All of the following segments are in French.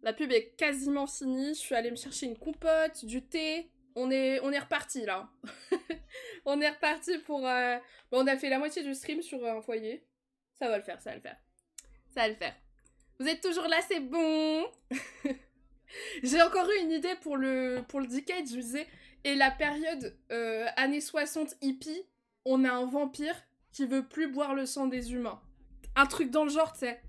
La pub est quasiment finie. Je suis allée me chercher une compote, du thé. On est reparti là. On est reparti pour... Bon, on a fait la moitié du stream sur un foyer. Ça va le faire, ça va le faire. Ça va le faire. Vous êtes toujours là, c'est bon. J'ai encore eu une idée pour le decade, je vous disais. Et la période années 60 hippie, on a un vampire qui veut plus boire le sang des humains. Un truc dans le genre, tu sais.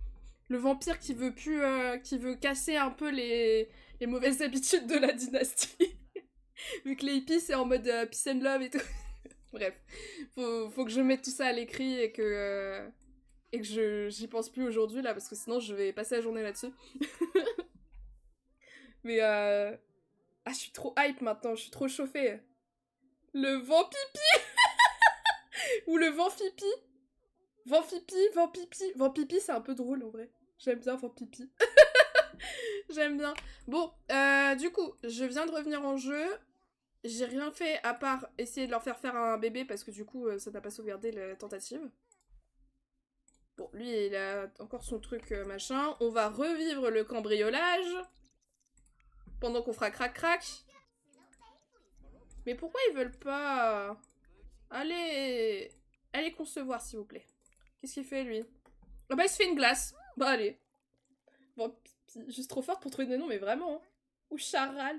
Le vampire qui veut plus... qui veut casser un peu les mauvaises habitudes de la dynastie. Vu que les hippies, c'est en mode peace and love et tout. Bref. Faut que je mette tout ça à l'écrit et que j'y pense plus aujourd'hui, là, parce que sinon, je vais passer la journée là-dessus. Mais ah, je suis trop hype maintenant, je suis trop chauffée. Le vent pipi. Ou le vent fipi. Vent fipi, vent pipi. Vent pipi, c'est un peu drôle en vrai. J'aime bien vent pipi. J'aime bien. Bon, du coup, je viens de revenir en jeu. J'ai rien fait à part essayer de leur faire un bébé parce que du coup, ça n'a pas sauvegardé la tentative. Bon, lui, il a encore son truc machin. On va revivre le cambriolage. Pendant qu'on fera crac-crac. Mais pourquoi ils veulent pas... Allez concevoir, s'il vous plaît. Qu'est-ce qu'il fait, lui? Ah bah, il se fait une glace. Bah, allez. Bon, juste trop forte pour trouver des noms, mais vraiment. Hein. Ou charal.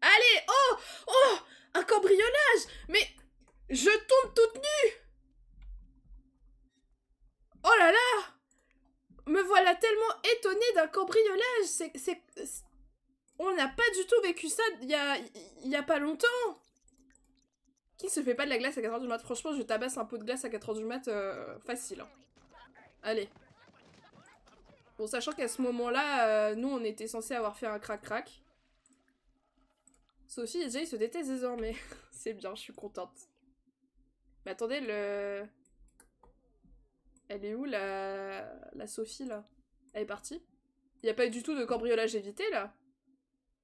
Allez! Oh! Oh! Un cambriolage! Mais... Je tombe toute nue! Oh là là! Me voilà tellement étonnée d'un cambriolage! On n'a pas du tout vécu ça il y a pas longtemps! Qui se fait pas de la glace à 4h du mat? Franchement, je tabasse un pot de glace à 4h du mat facile. Hein. Allez. Bon, sachant qu'à ce moment-là, nous, on était censé avoir fait un crac-crac. Sophie et Jay se détestent désormais. C'est bien, je suis contente. Mais attendez, elle est où, la Sophie, là? Elle est partie? Il y a pas eu du tout de cambriolage évité, là?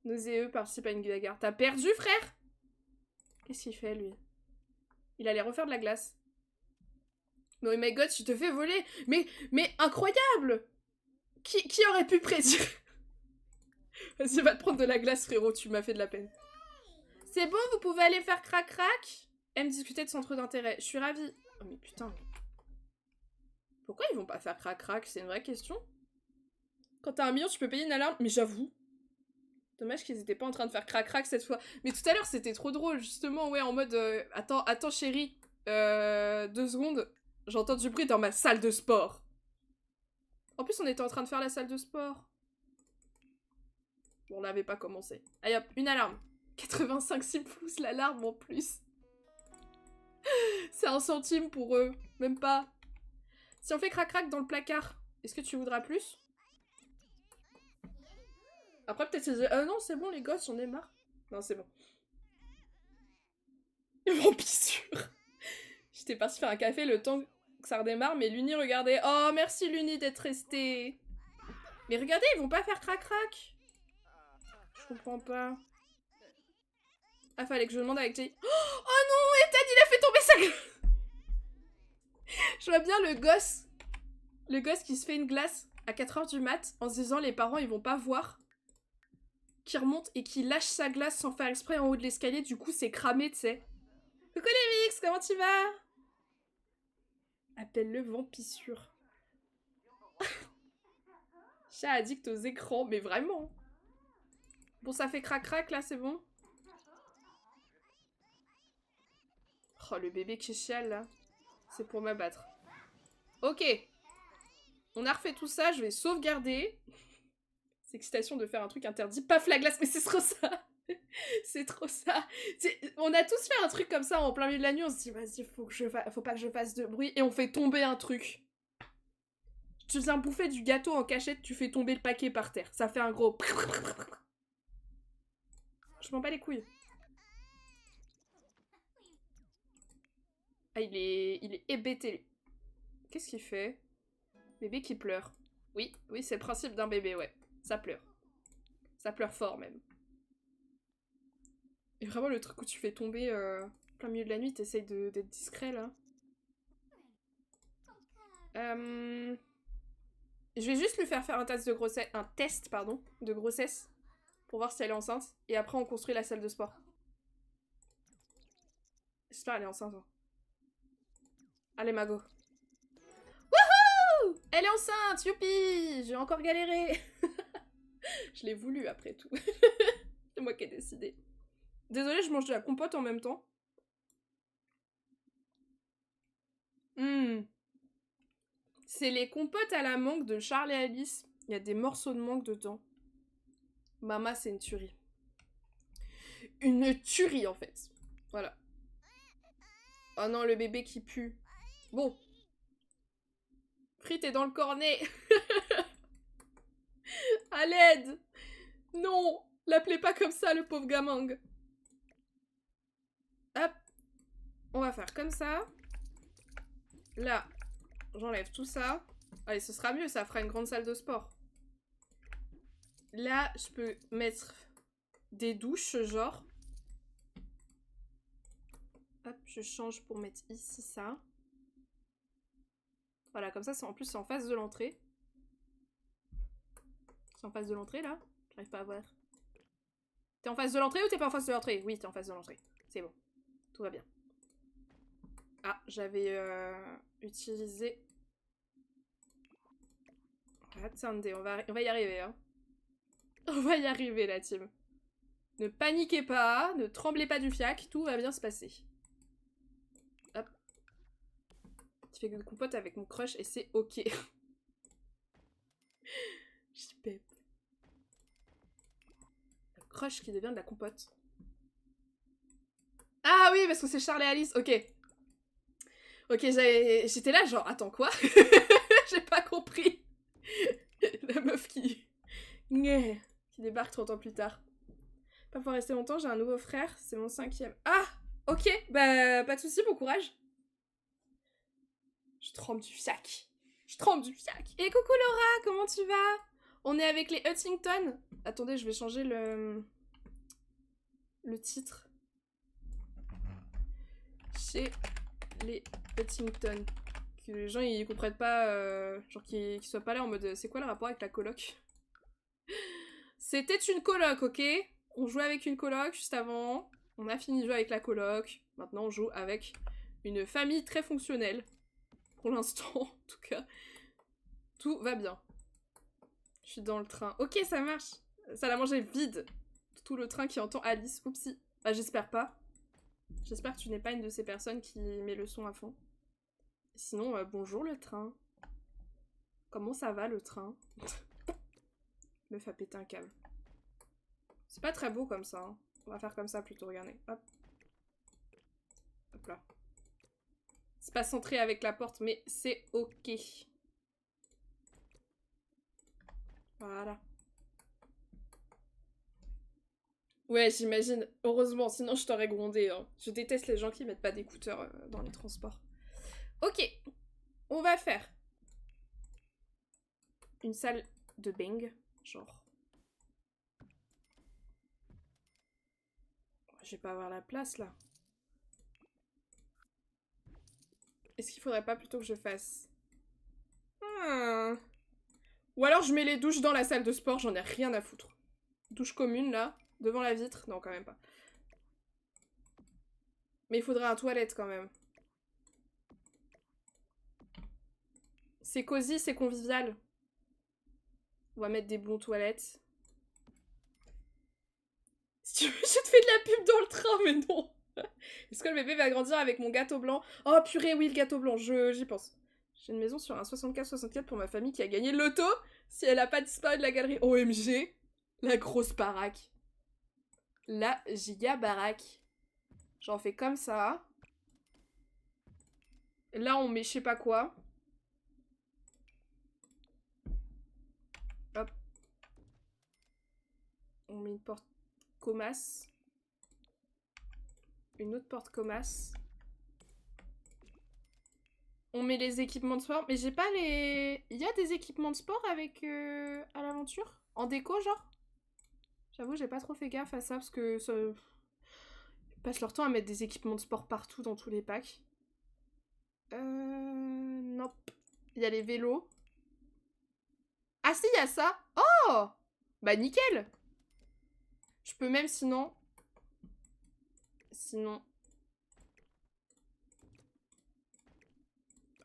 Nauséeux participe à une bagarre. T'as perdu, frère? Qu'est-ce qu'il fait, lui? Il allait refaire de la glace. Mais oh my god, tu te fais voler. Mais incroyable. Qui aurait pu prédire? Vas-y, va te prendre de la glace, frérot, tu m'as fait de la peine. C'est bon, vous pouvez aller faire crac-crac? Aime discuter de centre d'intérêt. Je suis ravie. Oh mais putain. Pourquoi ils vont pas faire crac-crac? C'est une vraie question. Quand t'as 1 million, tu peux payer une alarme. Mais j'avoue. Dommage qu'ils étaient pas en train de faire crac-crac cette fois. Mais tout à l'heure, c'était trop drôle, justement, ouais, en mode... attends, chérie. 2 secondes. J'entends du bruit dans ma salle de sport. En plus, on était en train de faire la salle de sport. Bon, on n'avait pas commencé. Allez hop, une alarme. 85 pouces l'alarme en plus. C'est 1 centime pour eux. Même pas. Si on fait crac-crac dans le placard, est-ce que tu voudras plus? Après, peut-être c'est... non, c'est bon, les gosses, j'en ai marre. Non, c'est bon. Vampissure. J'étais partie faire un café le temps que ça redémarre, mais Luni regardait. Oh, merci Luni d'être restée. Mais regardez, ils vont pas faire crac-crac. Je comprends pas. Ah, fallait que je demande avec Jay. Oh non, Ethan, il a fait tomber sa glace. Je vois bien le gosse. Le gosse qui se fait une glace à 4h du mat en se disant les parents ils vont pas voir. Qui remonte et qui lâche sa glace sans faire exprès en haut de l'escalier. Du coup, c'est cramé, tu sais. Coucou les mix, comment tu vas? Appelle-le vampissure. Chat addict aux écrans, mais vraiment. Bon, ça fait crac-crac là, c'est bon? Oh, le bébé qui chiale là. C'est pour m'abattre. Ok. On a refait tout ça, je vais sauvegarder. C'est excitation de faire un truc interdit. Paf la glace, mais c'est trop ça. C'est trop ça. On a tous fait un truc comme ça en plein milieu de la nuit. On se dit, vas-y, faut pas que je fasse de bruit. Et on fait tomber un truc. Tu viens bouffer du gâteau en cachette, tu fais tomber le paquet par terre. Ça fait un gros... Je m'en bats les couilles. Ah, il est hébété. Qu'est-ce qu'il fait? Bébé qui pleure. Oui, c'est le principe d'un bébé, ouais. Ça pleure. Ça pleure fort, même. Et vraiment, le truc où tu fais tomber plein milieu de la nuit, t'essayes d'être discret, là. Je vais juste lui faire un test de grossesse, de grossesse pour voir si elle est enceinte. Et après, on construit la salle de sport. J'espère qu'elle est enceinte. Hein. Allez, Mago. Wouhou! Elle est enceinte, youpi! J'ai encore galéré. Je l'ai voulu après tout. C'est moi qui ai décidé. Désolée, je mange de la compote en même temps. C'est les compotes à la mangue de Charlie et Alice. Il y a des morceaux de mangue dedans. Mama, c'est une tuerie. Une tuerie, en fait. Voilà. Oh non, le bébé qui pue. Bon. Frites est dans le cornet. À l'aide. Non. L'appelez pas comme ça, le pauvre gamang. Hop. On va faire comme ça. Là, j'enlève tout ça. Allez, ce sera mieux, ça fera une grande salle de sport. Là, je peux mettre des douches, genre. Hop, je change pour mettre ici ça. Voilà, comme ça, en plus, c'est en face de l'entrée. C'est en face de l'entrée, là? J'arrive pas à voir. T'es en face de l'entrée ou t'es pas en face de l'entrée? Oui, t'es en face de l'entrée. C'est bon. Tout va bien. Ah, j'avais utilisé... Attendez, on va y arriver, hein. On va y arriver, la team. Ne paniquez pas, ne tremblez pas du fiac, tout va bien se passer. Hop. Tu fais que de compote avec mon crush et c'est ok. J'y pèpe. Le crush qui devient de la compote. Ah oui, parce que c'est Charlie et Alice, ok. Ok, j'étais là genre, attends quoi? J'ai pas compris. La meuf qui débarque 30 ans plus tard. Pas pouvoir rester longtemps, j'ai un nouveau frère, c'est mon 5e. Ah! Ok, bah pas de soucis, bon courage. Je tremble du fiac. Je tremble du fiac. Et coucou Laura, comment tu vas? On est avec les Huntington. Attendez, je vais changer le titre. Chez les Huntington. Que les gens ils comprennent pas, genre qu'ils soient pas là en mode c'est quoi le rapport avec la coloc? C'était une coloc, ok? On jouait avec une coloc juste avant. On a fini de jouer avec la coloc. Maintenant on joue avec une famille très fonctionnelle. Pour l'instant, en tout cas. Tout va bien. Je suis dans le train. Ok, ça marche. Ça l'a mangé vide. Tout le train qui entend Alice. Oupsie. Bah, j'espère pas. J'espère que tu n'es pas une de ces personnes qui met le son à fond. Sinon, bonjour le train. Comment ça va le train? Meuf a pété un câble. C'est pas très beau comme ça. Hein. On va faire comme ça plutôt, regardez. Hop. Hop là. C'est pas centré avec la porte, mais c'est ok. Voilà. Ouais, j'imagine. Heureusement, sinon je t'aurais grondé. Hein. Je déteste les gens qui mettent pas d'écouteurs dans les transports. Ok. On va faire une salle de bang, genre. Je vais pas avoir la place, là. Est-ce qu'il faudrait pas plutôt que je fasse... Ou alors je mets les douches dans la salle de sport, j'en ai rien à foutre. Douche commune, là, devant la vitre. Non, quand même pas. Mais il faudrait un toilette, quand même. C'est cosy, c'est convivial. On va mettre des bons toilettes. Si tu veux, je te fais de la pub dans le train, mais non. Est-ce que le bébé va grandir avec mon gâteau blanc? Oh purée, oui, le gâteau blanc, j'y pense. J'ai une maison sur un 64-64 pour ma famille qui a gagné le loto si elle a pas disparu de la galerie. OMG, la grosse baraque. La giga baraque. J'en fais comme ça. Là, on met je sais pas quoi. Hop. On met une porte Comas. Une autre porte Comas. On met les équipements de sport. Mais j'ai pas les... Il y a des équipements de sport avec... à l'aventure? En déco, genre? J'avoue, j'ai pas trop fait gaffe à ça, parce que... Ça... Ils passent leur temps à mettre des équipements de sport partout dans tous les packs. Non. Il y a les vélos. Ah si, il y a ça. Oh! Bah nickel. Je peux même sinon... Sinon...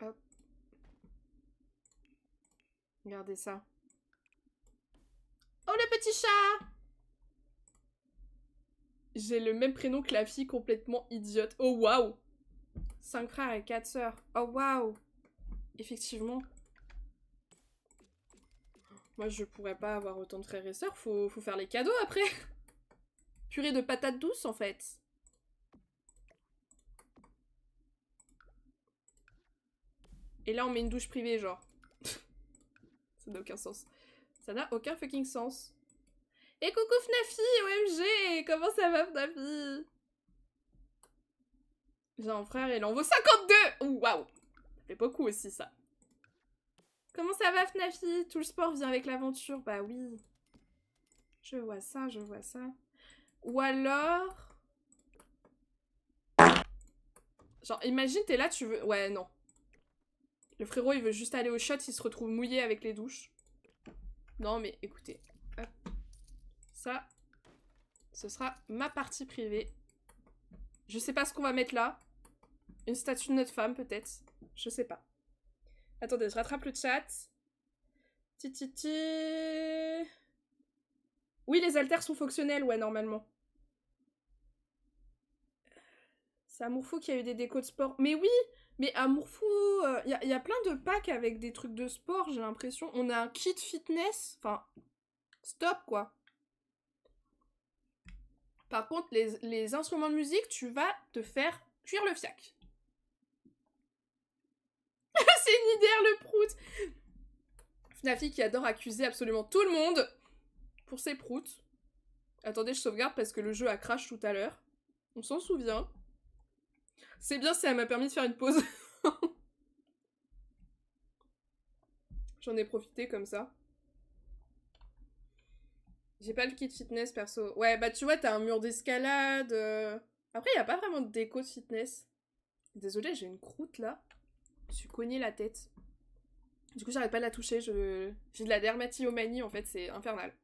Hop. Regardez ça. Oh, le petit chat! J'ai le même prénom que la fille complètement idiote. Oh, waouh! 5 frères et 4 sœurs. Oh, waouh! Effectivement. Moi, je pourrais pas avoir autant de frères et sœurs. Faut faire les cadeaux après. Purée de patates douces, en fait. Et là, on met une douche privée, genre. Ça n'a aucun sens. Ça n'a aucun fucking sens. Et coucou Fnafi, OMG! Comment ça va, Fnafi? J'ai un frère, il en vaut 52! Waouh! Ça fait beaucoup aussi, ça. Comment ça va, Fnafi? Tout le sport vient avec l'aventure. Bah oui. Je vois ça, je vois ça. Ou alors... Genre, imagine, t'es là, tu veux... Ouais, non. Le frérot, il veut juste aller au shot, il se retrouve mouillé avec les douches. Non, mais écoutez. Hop. Ça, ce sera ma partie privée. Je sais pas ce qu'on va mettre là. Une statue de notre femme, peut-être. Je sais pas. Attendez, je rattrape le chat. Tititi. Oui, les haltères sont fonctionnels, ouais, normalement. C'est Amourfou qui a eu des décos de sport. Mais oui, mais Amourfou, y a plein de packs avec des trucs de sport, j'ai l'impression. On a un kit fitness. Enfin, stop, quoi. Par contre, les instruments de musique, tu vas te faire cuire le fiac. C'est Nider le prout. Fnafi qui adore accuser absolument tout le monde pour ses proutes. Attendez, je sauvegarde parce que le jeu a crash tout à l'heure. On s'en souvient. C'est bien, ça m'a permis de faire une pause. J'en ai profité comme ça. J'ai pas le kit fitness perso. Ouais, bah tu vois, t'as un mur d'escalade. Après, y a pas vraiment de déco de fitness. Désolée, j'ai une croûte là. Je me suis cogné la tête. Du coup, j'arrête pas de la toucher. J'ai de la dermatillomanie en fait, c'est infernal.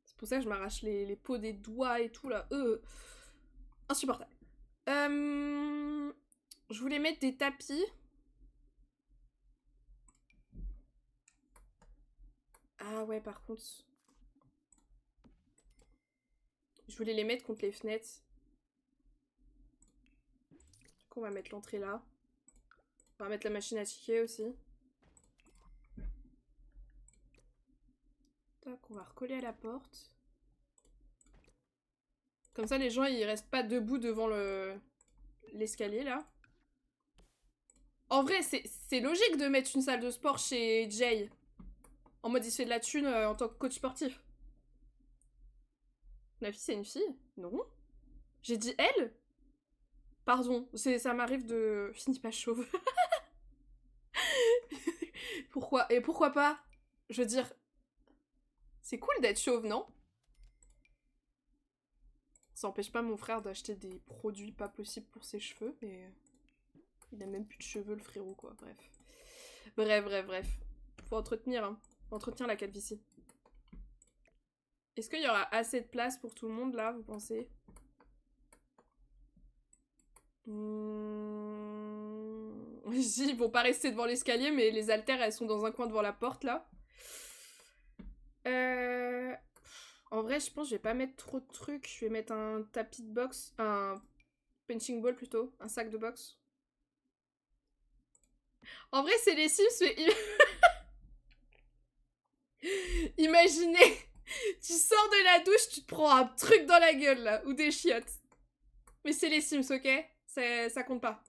C'est pour ça que je m'arrache les peaux des doigts et tout là. Insupportable. Je voulais mettre des tapis. Ah ouais, par contre. Je voulais les mettre contre les fenêtres. Du coup, on va mettre l'entrée là. On va mettre la machine à tickets aussi. Tac, on va recoller à la porte. Comme ça, les gens, ils restent pas debout devant l'escalier là. En vrai, c'est logique de mettre une salle de sport chez Jay. En mode, il se fait de la thune en tant que coach sportif. Ma fille, c'est une fille? Non. J'ai dit elle? Pardon, ça m'arrive de... Finis pas chauve. Pourquoi? Et pourquoi pas? Je veux dire... C'est cool d'être chauve, non? Ça empêche pas mon frère d'acheter des produits pas possibles pour ses cheveux, mais... Il a même plus de cheveux, le frérot, quoi. Bref. Bref. Faut entretenir, hein. Faut entretenir la calvitie. Est-ce qu'il y aura assez de place pour tout le monde, là, vous pensez? Ils vont pas rester devant l'escalier, mais les haltères, elles sont dans un coin devant la porte, là. En vrai, je pense que je vais pas mettre trop de trucs. Je vais mettre un tapis de boxe. Un punching ball, plutôt. Un sac de boxe. En vrai, c'est les Sims, mais... Imaginez, tu sors de la douche, tu te prends un truc dans la gueule, là. Ou des chiottes. Mais c'est les Sims, ok? Ça compte pas.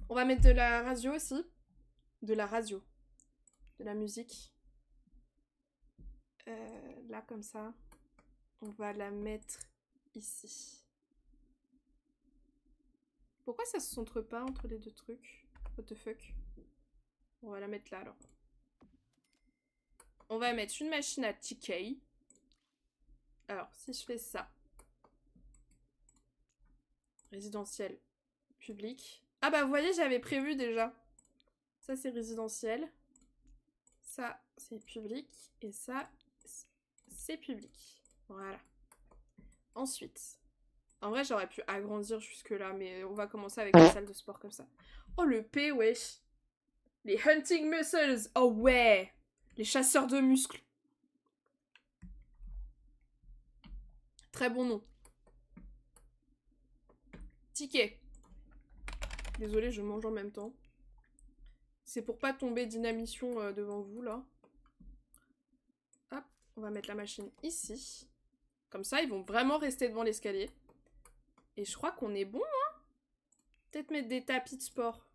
On va mettre de la radio aussi. De la radio. De la musique. Là, comme ça. On va la mettre ici. Pourquoi ça se centre pas entre les deux trucs? What the fuck? On va la mettre là, alors. On va mettre une machine à tickets. Alors, si je fais ça. Résidentiel. Public. Ah bah, vous voyez, j'avais prévu déjà. Ça, c'est résidentiel. Ça, c'est public. Et ça, c'est public. Voilà. Ensuite, en vrai, j'aurais pu agrandir jusque-là, mais on va commencer avec la salle de sport comme ça. Oh, le P, wesh. Les hunting muscles. Oh, ouais. Les chasseurs de muscles. Très bon nom. Ticket. Désolée, je mange en même temps. C'est pour pas tomber d'inanition devant vous, là. Hop, on va mettre la machine ici. Comme ça, ils vont vraiment rester devant l'escalier. Et je crois qu'on est bon, hein. Peut-être mettre des tapis de sport.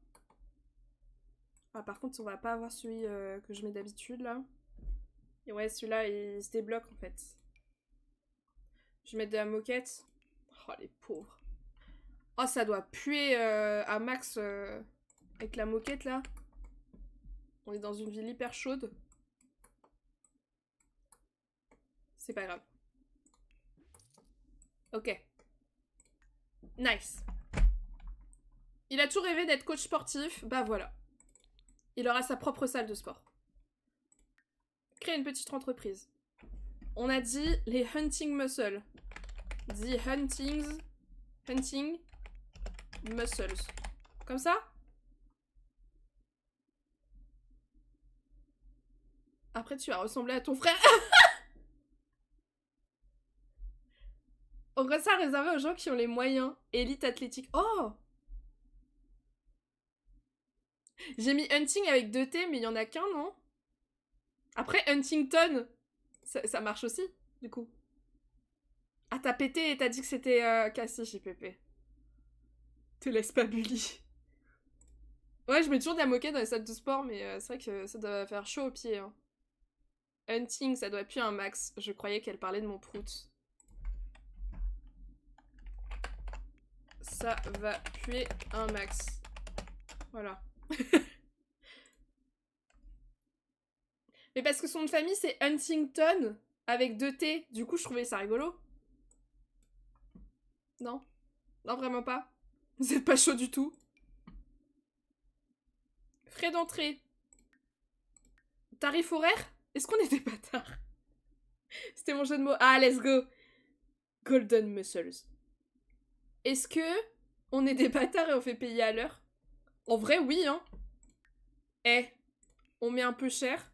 Ah, par contre, on va pas avoir celui que je mets d'habitude, là. Et ouais, celui-là, il se débloque, en fait. Je vais mettre de la moquette. Oh, les pauvres. Oh, ça doit puer à max avec la moquette, là. On est dans une ville hyper chaude. C'est pas grave. Ok. Nice. Il a toujours rêvé d'être coach sportif. Bah voilà. Il aura sa propre salle de sport. Créer une petite entreprise. On a dit les hunting muscles. The hunting muscles. Comme ça? Après, tu vas ressembler à ton frère. On reste ça réservé aux gens qui ont les moyens. Élite athlétique. Oh! J'ai mis hunting avec 2 T, mais il y en a qu'un, non? Après, Huntington, ça marche aussi, du coup. Ah, t'as pété et t'as dit que c'était cassé, JPP. Te laisse pas bully. Ouais, je mets toujours de la moquette dans les salles de sport, mais c'est vrai que ça doit faire chaud aux pieds. Hein. Hunting, ça doit puer un max. Je croyais qu'elle parlait de mon prout. Ça va puer un max. Voilà. Mais parce que son nom de famille, c'est Huntington, avec 2 T. Du coup, je trouvais ça rigolo. Non? Non, vraiment pas. Vous êtes pas chaud du tout. Frais d'entrée. Tarif horaire? Est-ce qu'on est des bâtards? C'était mon jeu de mots. Ah, let's go. Golden Muscles. Est-ce que on est des bâtards et on fait payer à l'heure? En vrai, oui, hein. Eh, on met un peu cher.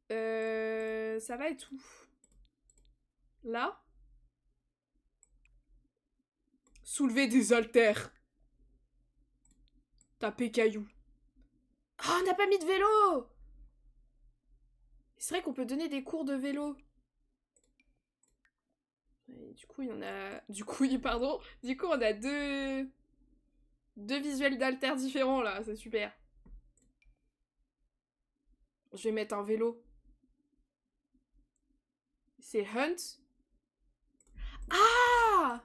Ça va et tout. Là. Soulever des haltères. Taper cailloux. Ah, on n'a pas mis de vélo! C'est vrai qu'on peut donner des cours de vélo. Et du coup, il y en a... Du coup, pardon. Du coup, on a deux visuels d'haltères différents, là. C'est super. Je vais mettre un vélo. C'est Hunt. Ah!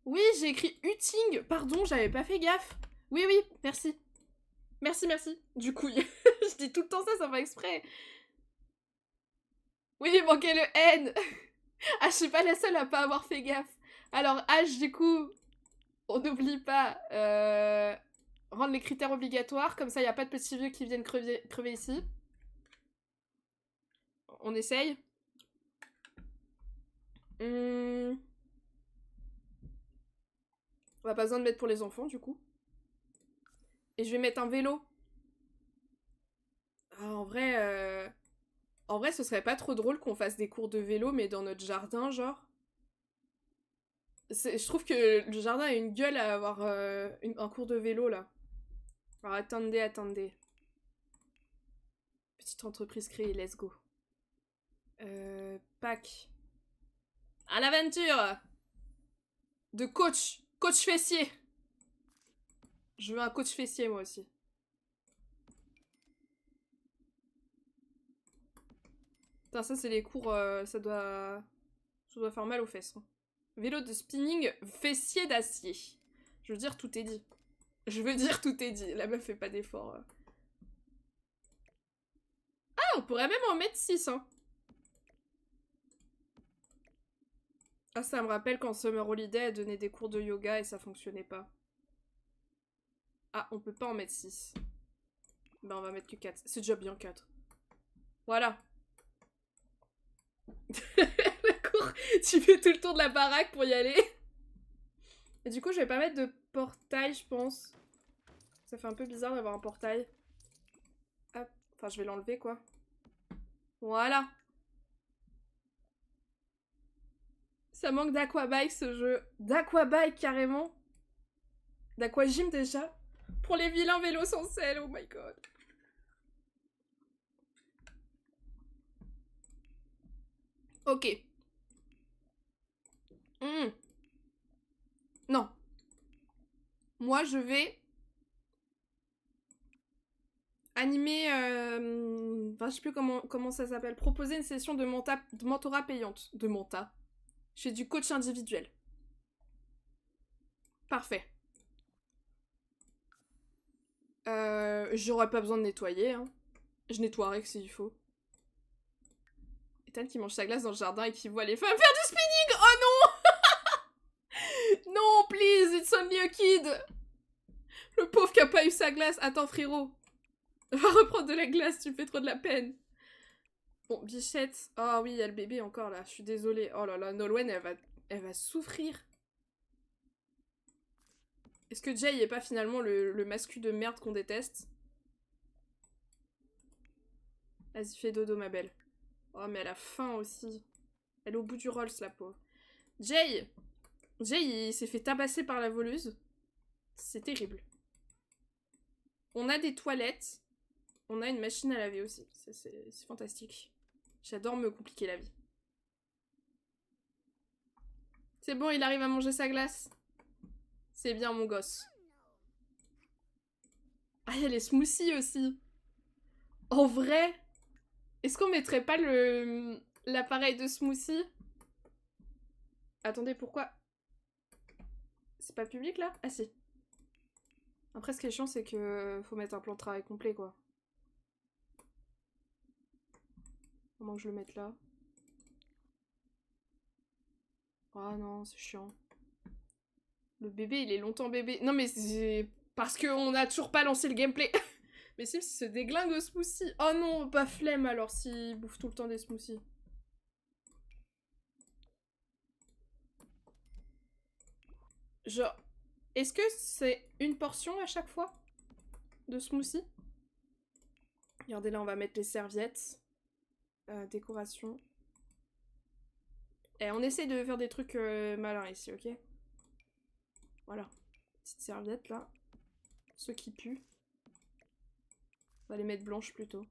Oui, j'ai écrit Huting. Pardon, j'avais pas fait gaffe. Oui, oui, merci. Merci, merci. Du coup, je dis tout le temps ça, sans faire exprès. Oui, il manquait le N. Ah, je suis pas la seule à pas avoir fait gaffe. Alors, H, du coup, on n'oublie pas rendre les critères obligatoires. Comme ça, il n'y a pas de petits vieux qui viennent crever ici. On essaye. On va pas besoin de mettre pour les enfants, du coup. Et je vais mettre un vélo. Ah, en vrai, ce serait pas trop drôle qu'on fasse des cours de vélo, mais dans notre jardin, genre. Je trouve que le jardin a une gueule à avoir un cours de vélo, là. Alors, attendez. Petite entreprise créée, let's go. Pack. À l'aventure de coach. Coach fessier. Je veux un coach fessier, moi aussi. Putain, ça, c'est les cours... ça doit faire mal aux fesses. Hein. Vélo de spinning fessier d'acier. Je veux dire, tout est dit. La meuf fait pas d'effort. Ah, on pourrait même en mettre 6, hein. Ah, ça me rappelle quand Summer Holiday a donné des cours de yoga et ça fonctionnait pas. Ah, on peut pas en mettre 6. Bah on va mettre que 4. C'est déjà bien 4. Voilà. D'accord. Tu fais tout le tour de la baraque pour y aller. Et du coup, je vais pas mettre de portail, je pense. Ça fait un peu bizarre d'avoir un portail. Hop. Enfin, je vais l'enlever, quoi. Voilà. Ça manque d'aquabike, ce jeu. D'aquabike, carrément. D'aquagym, déjà. Pour les vilains vélos sans selle, oh my god. Ok. Non. Moi, je vais animer... Enfin, je sais plus comment ça s'appelle. Proposer une session de mentorat payante. De menta. Je fais du coach individuel. Parfait. J'aurais pas besoin de nettoyer. Hein. Je nettoierai que s'il faut. Ethan qui mange sa glace dans le jardin et qui voit les femmes faire du spinning. Oh non. Non, please, it's only a kid. Le pauvre qui a pas eu sa glace. Attends, frérot. Va reprendre de la glace, tu me fais trop de la peine. Bon, Bichette. Ah oui, il y a le bébé encore là. Je suis désolée. Oh là là, Nolwenn, elle va souffrir. Est-ce que Jay est pas finalement le mascu de merde qu'on déteste? Vas-y, fais dodo, ma belle. Oh, mais elle a faim aussi. Elle est au bout du Rolls, la pauvre. Jay, il s'est fait tabasser par la voleuse. C'est terrible. On a des toilettes. On a une machine à laver aussi. C'est fantastique. J'adore me compliquer la vie. C'est bon, il arrive à manger sa glace. C'est bien, mon gosse. Ah, il y a les smoothies aussi. En vrai, est-ce qu'on mettrait pas l'appareil de smoothie? Attendez, pourquoi? C'est pas public, là? Ah, si. Après, ce qui est chiant, c'est que faut mettre un plan de travail complet, quoi. Comment que je le mette là? Ah non, c'est chiant. Le bébé, il est longtemps bébé. Non, mais c'est parce qu'on a toujours pas lancé le gameplay. Mais Sims, il se déglingue au smoothie. Oh non, pas flemme alors s'il bouffe tout le temps des smoothies. Genre, est-ce que c'est une portion à chaque fois de smoothie? Regardez là, on va mettre les serviettes. Décoration. Et on essaie de faire des trucs malins ici, ok? Voilà. Petite serviette là. Ceux qui puent. On va les mettre blanches plutôt.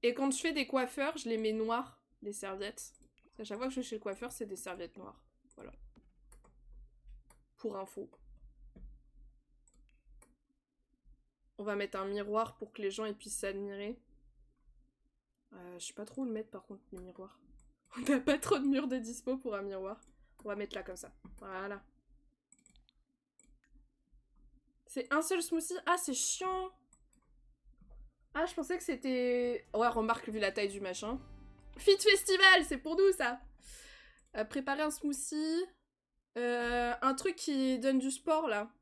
Et quand je fais des coiffeurs, je les mets noires, les serviettes. Parce qu'à chaque fois que je vais chez le coiffeur, c'est des serviettes noires. Voilà. Pour info. On va mettre un miroir pour que les gens ils puissent s'admirer. Je sais pas trop où le mettre par contre, le miroir. On n'a pas trop de murs de dispo pour un miroir. On va mettre là comme ça. Voilà. C'est un seul smoothie. Ah, c'est chiant. Ah, je pensais que c'était... Ouais, remarque, vu la taille du machin. Fit Festival, c'est pour nous, ça. Préparer un smoothie. Un truc qui donne du sport, là.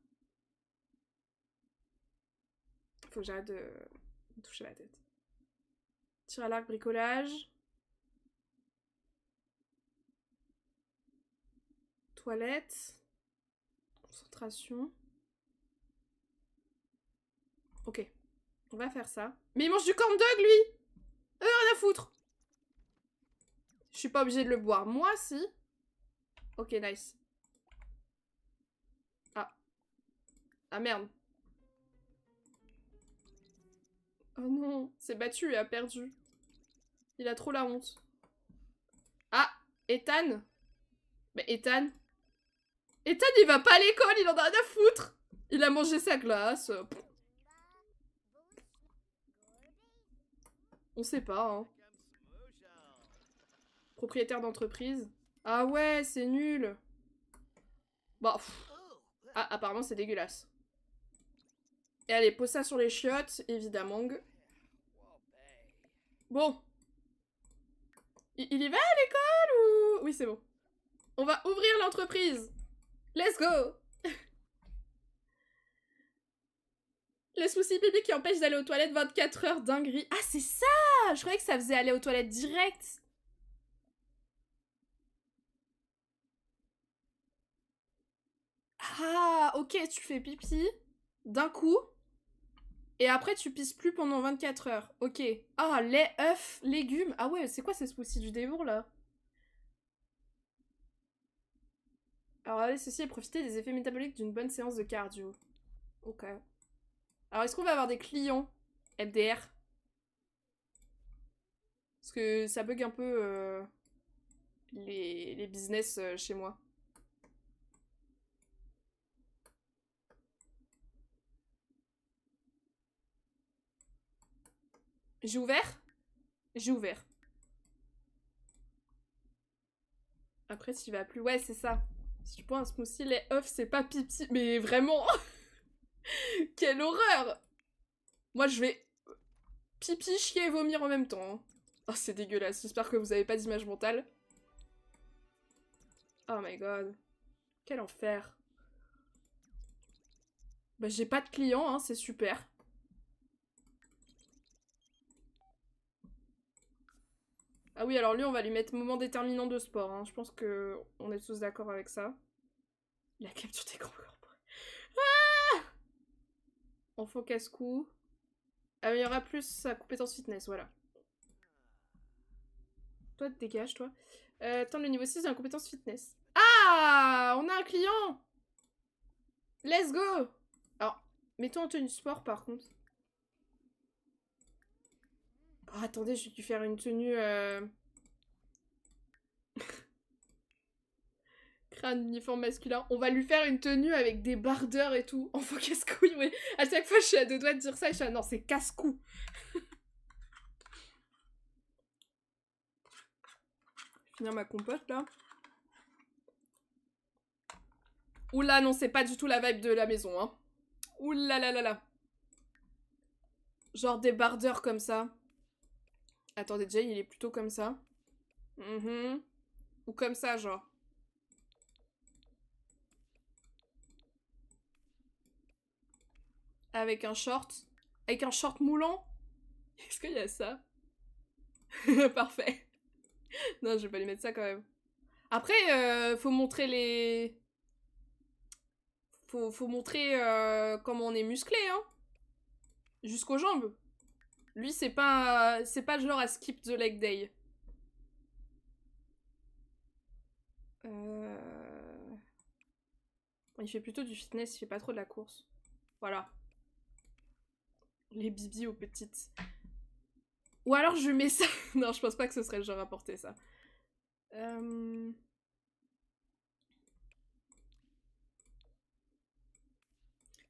Faut que j'arrête de me toucher la tête. Tir à l'arc, bricolage. Toilette. Concentration. Ok. On va faire ça. Mais il mange du corn dog, lui! Rien à foutre! Je suis pas obligée de le boire. Moi, si. Ok, nice. Ah. Ah, merde. Oh non, c'est battu et a perdu. Il a trop la honte. Ah, Ethan. Mais Ethan. Ethan, il va pas à l'école, il en a rien à foutre. Il a mangé sa glace. On sait pas, hein. Propriétaire d'entreprise. Ah ouais, c'est nul. Bon. Ah, apparemment, c'est dégueulasse. Et allez, pose ça sur les chiottes, évidemment. Bon. Il y va à l'école ou... Oui, c'est bon. On va ouvrir l'entreprise. Let's go. Le souci bébé qui empêche d'aller aux toilettes 24 heures, dinguerie. Ah, c'est ça! Je croyais que ça faisait aller aux toilettes direct. Ah, ok, tu fais pipi d'un coup. Et après, tu pisses plus pendant 24 heures. Ok. Ah, lait, œufs, légumes. Ah ouais, c'est quoi ces smoothies du dévour, là? Alors, allez, ceci est profiter des effets métaboliques d'une bonne séance de cardio. Ok. Alors, est-ce qu'on va avoir des clients FDR? Parce que ça bug un peu les business chez moi. J'ai ouvert? J'ai ouvert. Après, s'il va plus... Ouais, c'est ça. Si tu prends un smoothie, les œufs, c'est pas pipi. Mais vraiment quelle horreur! Moi, je vais pipi, chier et vomir en même temps. Hein. Oh, c'est dégueulasse. J'espère que vous avez pas d'image mentale. Oh my god. Quel enfer. Bah, j'ai pas de clients, hein, c'est super. Ah oui, alors lui, on va lui mettre moment déterminant de sport. Hein. Je pense que on est tous d'accord avec ça. La capture d'écran corporelle. Ah, enfant casse-cou. Améliorera plus sa compétence fitness, voilà. Toi, dégage, toi. Attends, le niveau 6 de la compétence fitness. Ah, on a un client. Let's go. Alors, mettons en tenue sport, par contre. Oh, attendez, je vais lui faire une tenue... Créer un uniforme masculin. On va lui faire une tenue avec des bardeurs et tout. Enfin, casse-couille, oui. À chaque fois, je suis à deux doigts de dire ça et je suis à... Non, c'est casse-cou. Finir ma compote, là. Oula, non, c'est pas du tout la vibe de la maison, hein. Oula là là là. Genre des bardeurs comme ça. Attendez, déjà, il est plutôt comme ça. Ou comme ça, genre. Avec un short. Avec un short moulant. Est-ce qu'il y a ça? Parfait. Non, je vais pas lui mettre ça quand même. Après, faut montrer les... Faut montrer comment on est musclé, hein. Jusqu'aux jambes. Lui, c'est pas le genre à skip the leg day. Il fait plutôt du fitness, il fait pas trop de la course. Voilà. Les bibis aux petites. Ou alors je mets ça. Non, je pense pas que ce serait le genre à porter ça.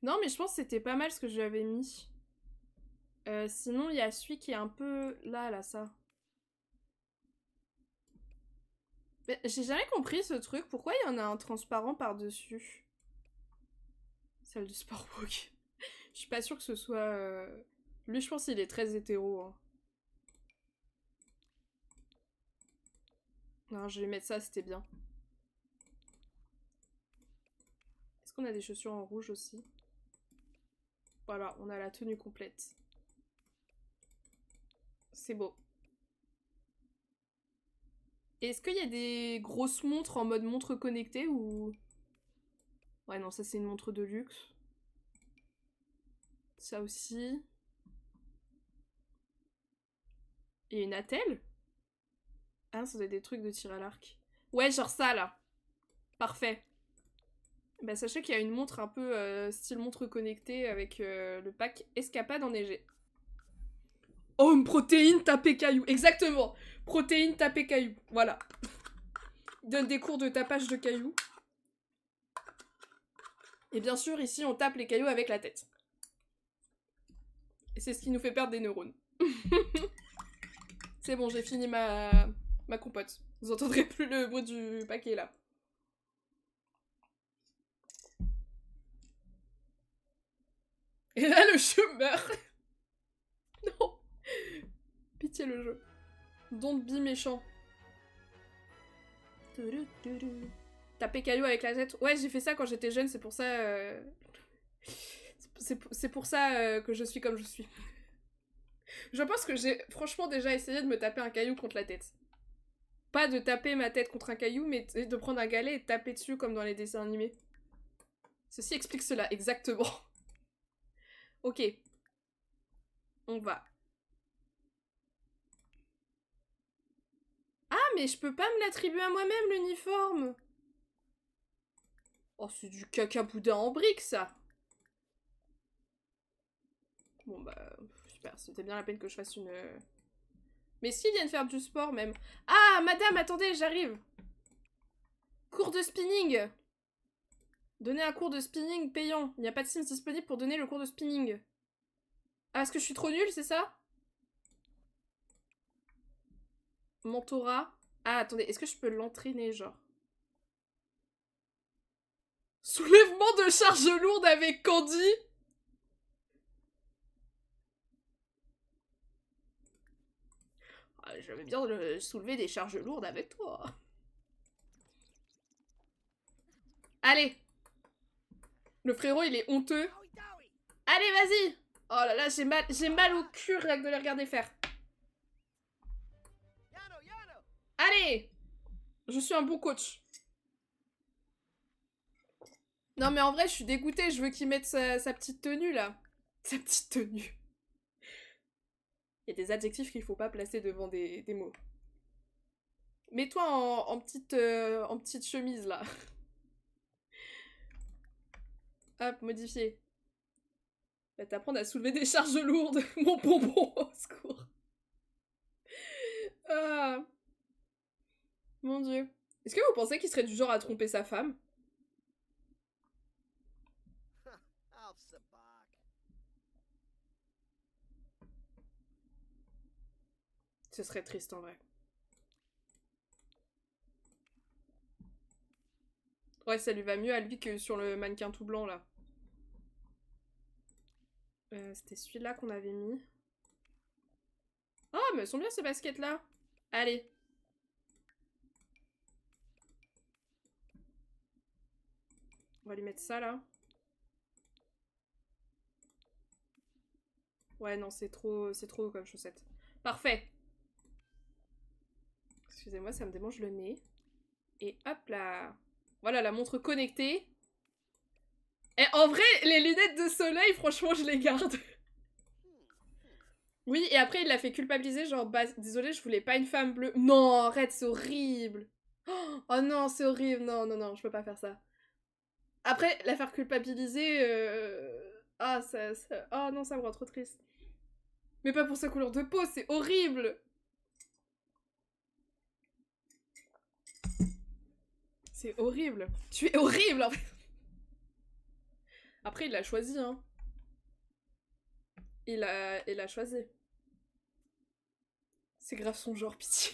Non, mais je pense que c'était pas mal ce que je lui avais mis. Sinon, il y a celui qui est un peu... Là, ça. Mais j'ai jamais compris ce truc. Pourquoi il y en a un transparent par-dessus? Salle de sport walk. Je suis pas sûre que ce soit... Lui, je pense qu'il est très hétéro. Hein. Non, je vais mettre ça, c'était bien. Est-ce qu'on a des chaussures en rouge aussi? Voilà, on a la tenue complète. C'est beau. Est-ce qu'il y a des grosses montres en mode montre connectée ou... Ouais, non, ça c'est une montre de luxe. Ça aussi. Et une attelle? Ah, ça doit être des trucs de tir à l'arc. Ouais, genre ça, là. Parfait. Bah, sachez qu'il y a une montre un peu style montre connectée avec le pack Escapade enneigée. Homme, protéines, tapé caillou. Exactement. Protéines, tapé caillou. Voilà. Il donne des cours de tapage de cailloux. Et bien sûr, ici, on tape les cailloux avec la tête. Et c'est ce qui nous fait perdre des neurones. C'est bon, j'ai fini ma compote. Vous entendrez plus le bruit du paquet, là. Et là, le jeu meurt. Non. Pitié, le jeu. Don't be méchant. Taper caillou avec la tête. Ouais, j'ai fait ça quand j'étais jeune, c'est pour ça... C'est pour ça que je suis comme je suis. Je pense que j'ai franchement déjà essayé de me taper un caillou contre la tête. Pas de taper ma tête contre un caillou, mais de prendre un galet et de taper dessus comme dans les dessins animés. Ceci explique cela, exactement. Ok. On va. Ah, mais je peux pas me l'attribuer à moi-même, l'uniforme. Oh, c'est du caca boudin en briques, ça. Bon, bah, super. C'était bien la peine que je fasse une... Mais s'ils viennent faire du sport, même... Ah, madame, attendez, j'arrive. Cours de spinning. Donner un cours de spinning payant. Il n'y a pas de Sims disponible pour donner le cours de spinning. Ah, est-ce que je suis trop nulle, c'est ça? Mentorat. Ah, attendez, est-ce que je peux l'entraîner, genre? Soulèvement de charge lourde avec Candy. Ah, je vais bien soulever des charges lourdes avec toi. Allez. Le frérot, il est honteux. Allez, vas-y. Oh là là, j'ai mal au cul rien que de les regarder faire. Allez. Je suis un bon coach. Non mais en vrai, je suis dégoûtée. Je veux qu'il mette sa petite tenue, là. Sa petite tenue. Il y a des adjectifs qu'il faut pas placer devant des mots. Mets-toi en petite chemise, là. Hop, modifier. Va t'apprendre à soulever des charges lourdes. Mon bonbon, au secours. Ah. Mon dieu. Est-ce que vous pensez qu'il serait du genre à tromper sa femme? Ce serait triste en vrai. Ouais, ça lui va mieux à lui que sur le mannequin tout blanc là. C'était celui-là qu'on avait mis. Oh, mais elles sont bien ces baskets là. Allez. On va lui mettre ça là. Ouais, non, c'est trop haut comme chaussette. Parfait. Excusez-moi, ça me démange le nez. Et hop là. Voilà, la montre connectée. Et en vrai, les lunettes de soleil, franchement, je les garde. Oui, et après, il l'a fait culpabiliser, genre, bah, désolé, je voulais pas une femme bleue. Non, arrête, c'est horrible. Oh non, c'est horrible. Non, non, non, je peux pas faire ça. Après, la faire culpabiliser... Ah, oh non, ça me rend trop triste. Mais pas pour sa couleur de peau, c'est horrible. C'est horrible. Tu es horrible, en fait. Après, il l'a choisi, hein. Il a choisi. C'est grave son genre, pitié.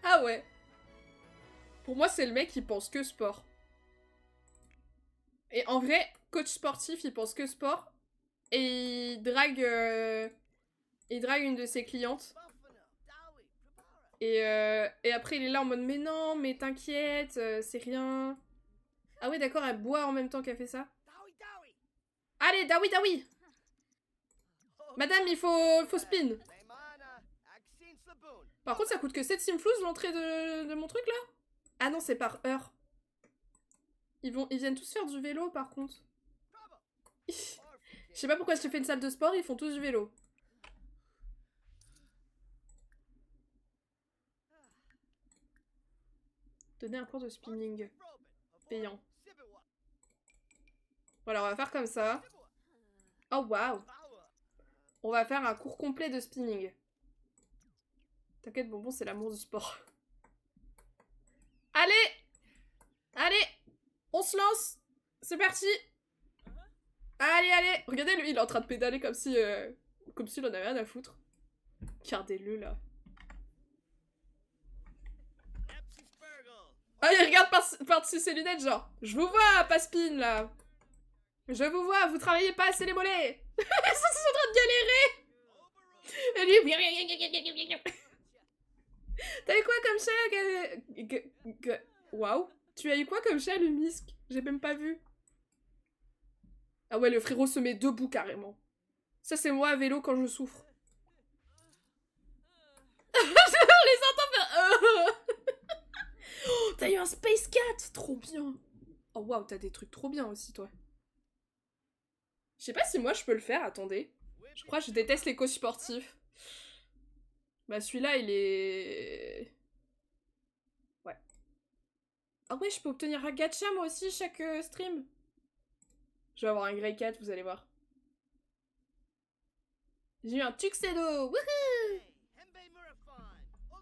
Ah ouais. Pour moi, c'est le mec qui pense que sport. Et en vrai, coach sportif, il pense que sport. Et il drague une de ses clientes. Et après, il est là en mode, mais non, mais t'inquiète, c'est rien. Ah oui, d'accord, elle boit en même temps qu'elle fait ça. Allez, dawi, dawi. Madame, faut spin. Par contre, ça coûte que 7 simflouz l'entrée de mon truc, là. Ah non, c'est par heure. Ils viennent tous faire du vélo, par contre. Je sais pas pourquoi je te fais une salle de sport, ils font tous du vélo. Donner un cours de spinning. Payant. Voilà, on va faire comme ça. Oh, waouh. On va faire un cours complet de spinning. T'inquiète, bonbon, c'est l'amour du sport. Allez! Allez! On se lance! C'est parti! Allez, allez! Regardez, lui, il est en train de pédaler comme si... comme s'il en avait rien à foutre. Regardez-le, là. Ah, il regarde par-dessus ses lunettes, genre. Je vous vois, Paspin, là. Je vous vois, vous travaillez pas assez les mollets. Ils sont en train de galérer. Et lui... T'as eu quoi comme chat? Waouh. Tu as eu quoi comme chat, le misque? J'ai même pas vu. Ah ouais, le frérot se met debout carrément. Ça, c'est moi à vélo quand je souffre. Je les entends faire... Oh, t'as eu un Space Cat. Trop bien. Oh waouh, t'as des trucs trop bien aussi, toi. Je sais pas si moi je peux le faire, attendez. Je crois que je déteste les coachs sportifs. Bah celui-là, il est... Ouais. Ah ouais, je peux obtenir un gacha moi aussi chaque stream. Je vais avoir un Grey Cat, vous allez voir. J'ai eu un Tuxedo. Wouhou!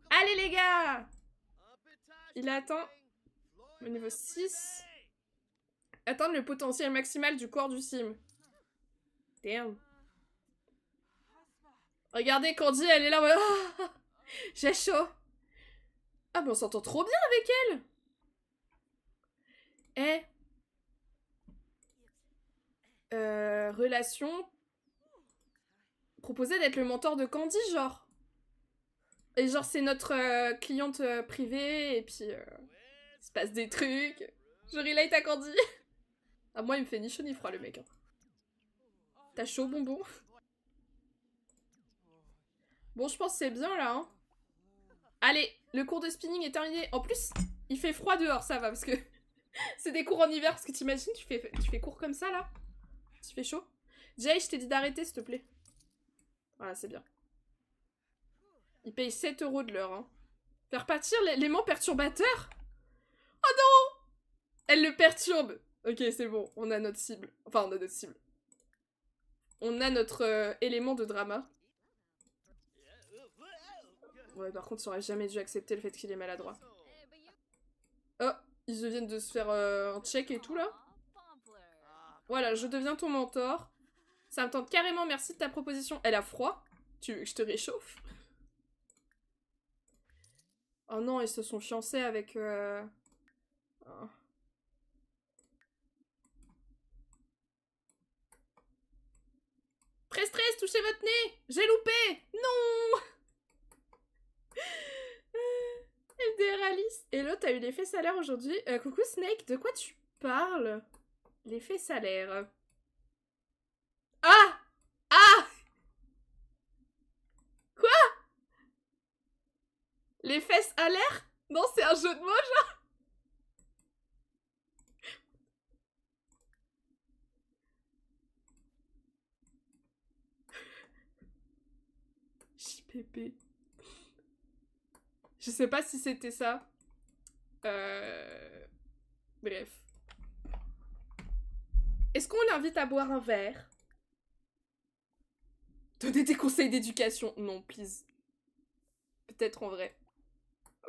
Allez les gars! Il attend au niveau 6. Atteindre le potentiel maximal du corps du sim. Damn. Regardez, Candy, elle est là. Oh, j'ai chaud. Ah, mais on s'entend trop bien avec elle. Relation. Proposer d'être le mentor de Candy, genre. Et genre, c'est notre cliente privée, et puis il se passe des trucs. Je relate à Candy. Ah, moi, il me fait ni chaud ni froid, le mec. Hein. T'as chaud, bonbon? Bon, je pense que c'est bien, là. Hein. Allez, le cours de spinning est terminé. En plus, il fait froid dehors, ça va, parce que c'est des cours en hiver. Parce que t'imagines, tu fais cours comme ça, là? Tu fais chaud? Jay, je t'ai dit d'arrêter, s'il te plaît. Voilà, c'est bien. Il paye 7 € de l'heure. Hein. Faire partir l'élément perturbateur? Oh non! Elle le perturbe. Ok, c'est bon, on a notre cible. Enfin, on a notre cible. On a notre élément de drama. Ouais, par contre, j'aurais jamais dû accepter le fait qu'il est maladroit. Oh, ils viennent de se faire un check et tout, là. Voilà, je deviens ton mentor. Ça me tente carrément, merci de ta proposition. Elle a froid. Tu veux que je te réchauffe? Oh non, ils se sont fiancés avec... Oh. Stress, touchez votre nez! J'ai loupé! Non! LDR Alice. Hello, t'as eu l'effet salaire aujourd'hui? Coucou Snake, de quoi tu parles? L'effet salaire. Ah! Ah! Quoi? L'effet salaire? Non, c'est un jeu de mots, genre? JPP. Je sais pas si c'était ça. Bref. Est-ce qu'on l'invite à boire un verre? Donner des conseils d'éducation? Non, please. Peut-être en vrai.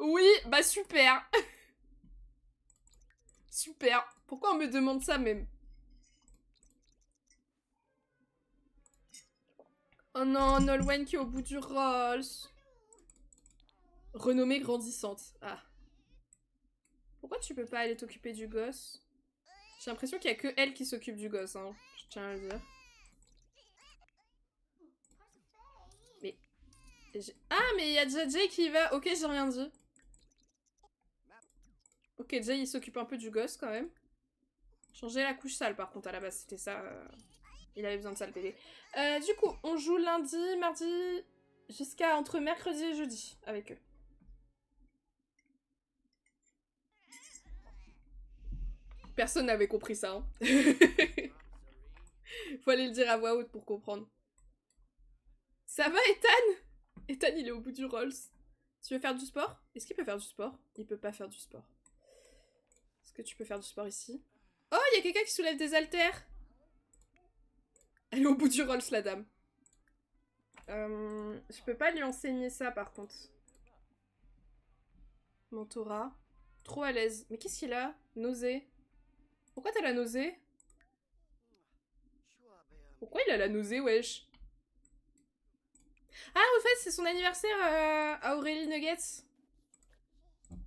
Oui, bah super. Super. Pourquoi on me demande ça même? Oh non, Nolwenn qui est au bout du Rolls. Renommée grandissante. Ah. Pourquoi tu peux pas aller t'occuper du gosse? J'ai l'impression qu'il y a que elle qui s'occupe du gosse, hein. Je tiens à le dire. Mais... Ah, mais il y a déjà Jay qui y va. Ok, j'ai rien dit. Ok, Jay, il s'occupe un peu du gosse, quand même. Changer la couche sale, par contre, à la base, c'était ça. Il avait besoin de ça, le bébé. Du coup, on joue lundi, mardi, jusqu'à entre mercredi et jeudi, avec eux. Personne n'avait compris ça, hein. Faut aller le dire à voix haute pour comprendre. Ça va, Ethan? Ethan, il est au bout du Rolls. Tu veux faire du sport? Est-ce qu'il peut faire du sport? Il peut pas faire du sport. Est-ce que tu peux faire du sport ici? Oh, il y a quelqu'un qui soulève des haltères. Elle est au bout du Rolls, la dame. Je peux pas lui enseigner ça, par contre. Mentorat. Trop à l'aise. Mais qu'est-ce qu'il a? Nausée. Pourquoi t'as la nausée? Pourquoi il a la nausée, wesh? Ah, au fait, c'est son anniversaire à Aurélie Nuggets.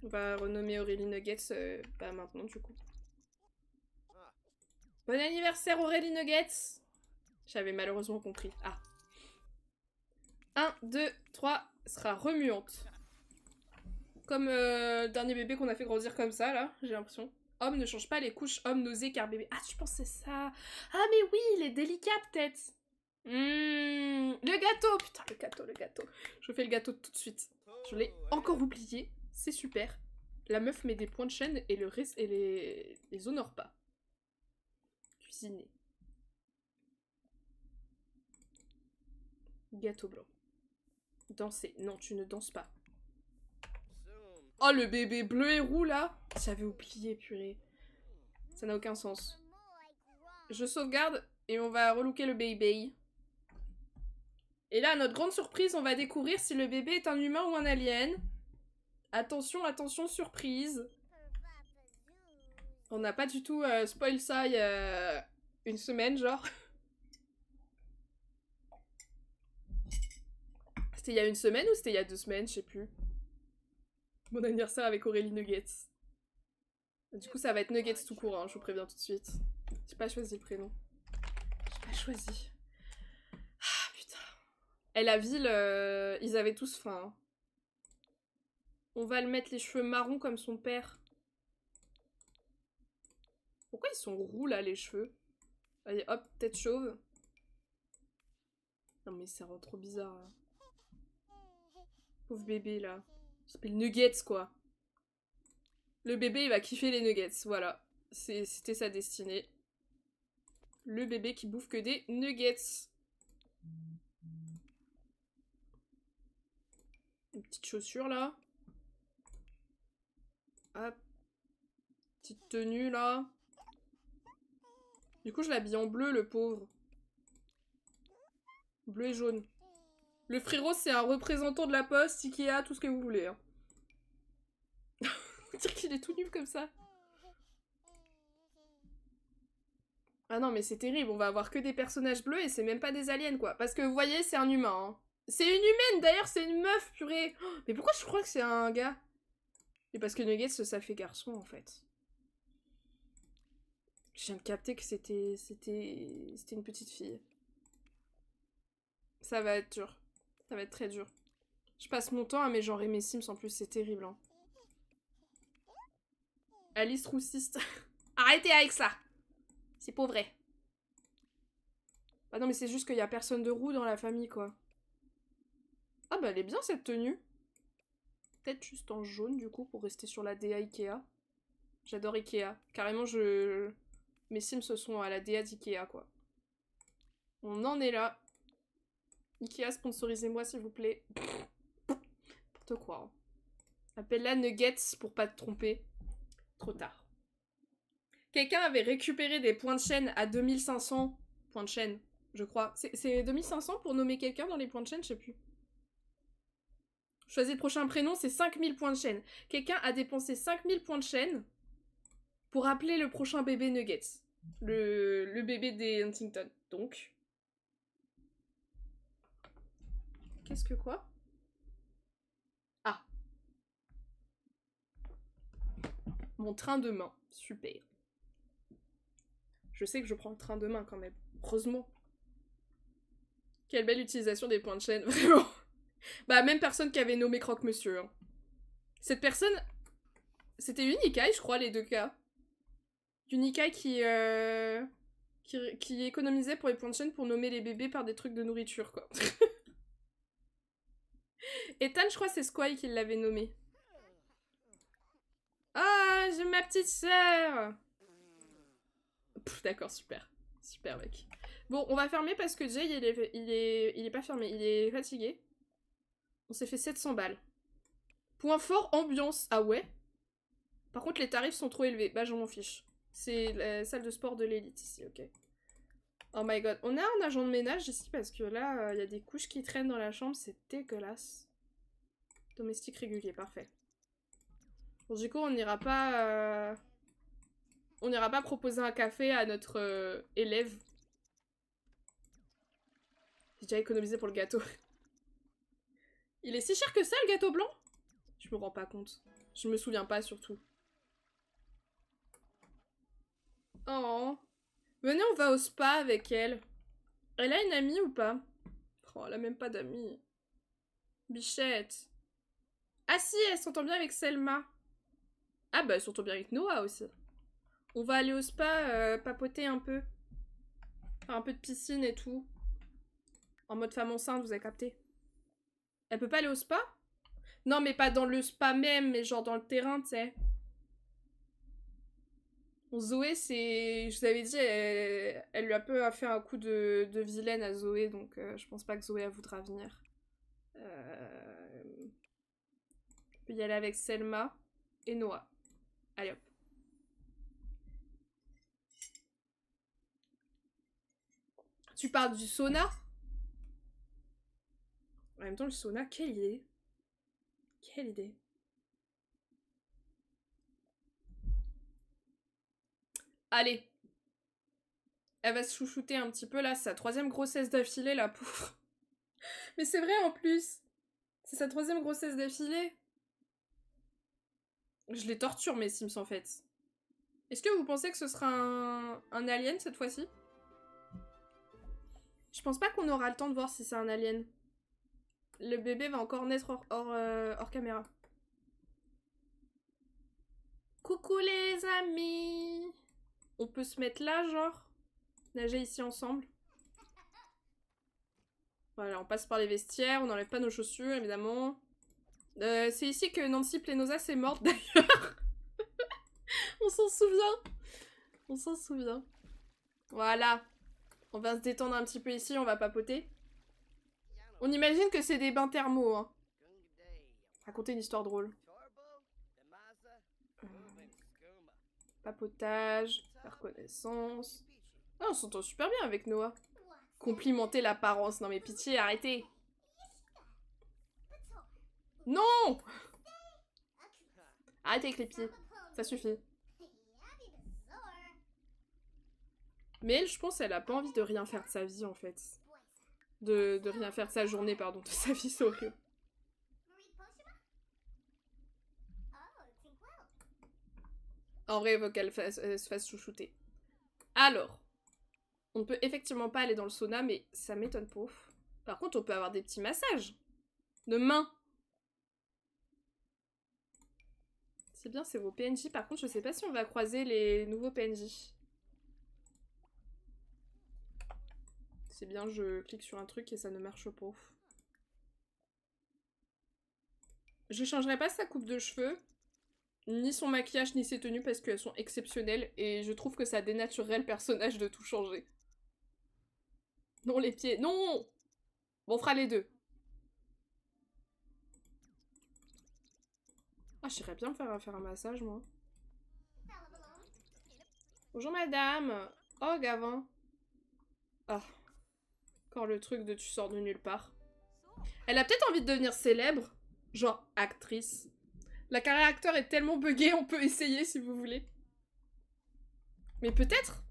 On va renommer Aurélie Nuggets maintenant, du coup. Bon anniversaire, Aurélie Nuggets! J'avais malheureusement compris. Ah. 1, 2, 3, sera remuante. Comme le dernier bébé qu'on a fait grandir comme ça, là, j'ai l'impression. Homme ne change pas les couches, homme nausée car bébé. Ah, tu pensais ça? Ah, mais oui, il est délicat peut-être. Le gâteau, putain, le gâteau. Je fais le gâteau tout de suite. Je l'ai encore oublié, c'est super. La meuf met des points de chaîne et les honore pas. Cuisiner. Gâteau blanc. Danser. Non, tu ne danses pas. Oh, le bébé bleu et roux, là. J'avais oublié, purée. Ça n'a aucun sens. Je sauvegarde et on va relooker le bébé. Et là, à notre grande surprise, on va découvrir si le bébé est un humain ou un alien. Attention, attention, surprise. On n'a pas du tout spoil ça il y a une semaine, genre. C'était il y a une semaine ou c'était il y a 2 semaines, je sais plus. Mon anniversaire avec Aurélie Nuggets. Du coup, ça va être Nuggets tout court, hein, je vous préviens tout de suite. J'ai pas choisi le prénom. J'ai pas choisi. Ah, putain. Et la ville, ils avaient tous faim. Hein. On va le mettre les cheveux marrons comme son père. Pourquoi ils sont roux, là, les cheveux? Allez, hop, tête chauve. Non, mais ça rend trop bizarre, là. Pauvre bébé, là. Il s'appelle Nuggets, quoi. Le bébé, il va kiffer les nuggets, voilà. C'était sa destinée. Le bébé qui bouffe que des nuggets. Une petite chaussure, là. Hop. Petite tenue, là. Du coup, je l'habille en bleu, le pauvre. Bleu et jaune. Le frérot, c'est un représentant de la poste, Ikea, tout ce que vous voulez. Hein. On dirait qu'il est tout nul comme ça. Ah non, mais c'est terrible, on va avoir que des personnages bleus et c'est même pas des aliens, quoi. Parce que, vous voyez, c'est un humain. Hein. C'est une humaine, d'ailleurs, c'est une meuf, purée. Oh, mais pourquoi je crois que c'est un gars? Et parce que Nuggets, ça fait garçon, en fait. Je viens de capter que c'était une petite fille. Ça va être dur. Ça va être très dur. Je passe mon temps à mégenrer mes Sims, en plus, c'est terrible. Hein. Alice roussiste. Arrêtez avec ça. C'est pas vrai. Ah non, mais c'est juste qu'il y a personne de roux dans la famille, quoi. Ah bah, elle est bien, cette tenue. Peut-être juste en jaune, du coup, pour rester sur la DA Ikea. J'adore Ikea. Carrément, mes Sims se sont à la DA d'Ikea, quoi. On en est là. Ikea, sponsorisez-moi, s'il vous plaît. N'importe quoi. Hein. Appelle-la Nuggets pour pas te tromper. Trop tard. Quelqu'un avait récupéré des points de chaîne à 2500 points de chaîne, je crois. C'est 2500 pour nommer quelqu'un dans les points de chaîne, je sais plus. Choisis le prochain prénom, c'est 5000 points de chaîne. Quelqu'un a dépensé 5000 points de chaîne pour appeler le prochain bébé Nuggets. Le bébé des Huntington. Donc. Qu'est-ce que quoi? Ah. Mon train de main. Super. Je sais que je prends le train de main quand même. Heureusement. Quelle belle utilisation des points de chaîne, vraiment. Bah, même personne qui avait nommé Croque-Monsieur. Hein. Cette personne, c'était Unikai, je crois, les deux cas. Unikai qui économisait pour les points de chaîne pour nommer les bébés par des trucs de nourriture, quoi. Ethan, je crois, c'est Squai qui l'avait nommé. Ah, j'ai ma petite sœur. D'accord, super. Super, mec. Bon, on va fermer parce que Jay, il est pas fermé. Il est fatigué. On s'est fait 700 balles. Point fort, ambiance. Ah ouais? Par contre, les tarifs sont trop élevés. Bah, je m'en fiche. C'est la salle de sport de l'élite ici, ok. Oh my god. On a un agent de ménage ici parce que là, il y a des couches qui traînent dans la chambre. C'est dégueulasse. Domestique régulier, parfait. Bon, du coup, on n'ira pas... On n'ira pas proposer un café à notre élève. J'ai déjà économisé pour le gâteau. Il est si cher que ça, le gâteau blanc? Je me rends pas compte. Je me souviens pas, surtout. Oh. Venez, on va au spa avec elle. Elle a une amie ou pas? Oh, elle a même pas d'amis. Bichette. Ah si, elle s'entend bien avec Selma. Ah bah, elle s'entend bien avec Noah aussi. On va aller au spa, papoter un peu. Faire un peu de piscine et tout. En mode femme enceinte, vous avez capté. Elle peut pas aller au spa? Non, mais pas dans le spa même, mais genre dans le terrain, tu sais. Zoé, c'est... Je vous avais dit, elle lui a peu fait un coup de vilaine à Zoé, donc je pense pas que Zoé, elle voudra venir. Je peux y aller avec Selma et Noah. Allez hop. Tu parles du sauna? En même temps, le sauna, quelle idée. Quelle idée. Allez. Elle va se chouchouter un petit peu là, sa 3e grossesse d'affilée, la pauvre. Mais c'est vrai en plus. C'est sa 3e grossesse d'affilée. Je les torture mes Sims en fait. Est-ce que vous pensez que ce sera un alien cette fois-ci? Je pense pas qu'on aura le temps de voir si c'est un alien. Le bébé va encore naître hors caméra. Coucou les amis! On peut se mettre là, genre? Nager ici ensemble. Voilà, on passe par les vestiaires, on n'enlève pas nos chaussures, évidemment. C'est ici que Nancy Plenosa s'est morte, d'ailleurs. On s'en souvient. On s'en souvient. Voilà. On va se détendre un petit peu ici, on va papoter. On imagine que c'est des bains thermaux, hein. Raconter une histoire drôle. Papotage, faire connaissance. Ah, on s'entend super bien avec Noah. Complimenter l'apparence. Non mais pitié, arrêtez. Non! Arrêtez avec les pieds. Ça suffit. Mais elle, je pense, elle a pas envie de rien faire de sa vie, en fait. De rien faire de sa journée, pardon. De sa vie, c'est horrible. En vrai, il faut qu'elle se fasse chouchouter. Alors. On ne peut effectivement pas aller dans le sauna, mais ça m'étonne pas. Par contre, on peut avoir des petits massages. De main. C'est bien, c'est vos PNJ. Par contre, je sais pas si on va croiser les nouveaux PNJ. C'est bien, je clique sur un truc et ça ne marche pas. Je changerai pas sa coupe de cheveux, ni son maquillage, ni ses tenues, parce qu'elles sont exceptionnelles. Et je trouve que ça dénaturerait le personnage de tout changer. Non, les pieds. Non! Bon, on fera les deux. Ah, j'irais bien faire un massage, moi. Bonjour, madame. Oh, Gavin. Ah. Encore le truc de tu sors de nulle part. Elle a peut-être envie de devenir célèbre. Genre actrice. La carrière acteur est tellement buggée, on peut essayer si vous voulez. Mais peut-être.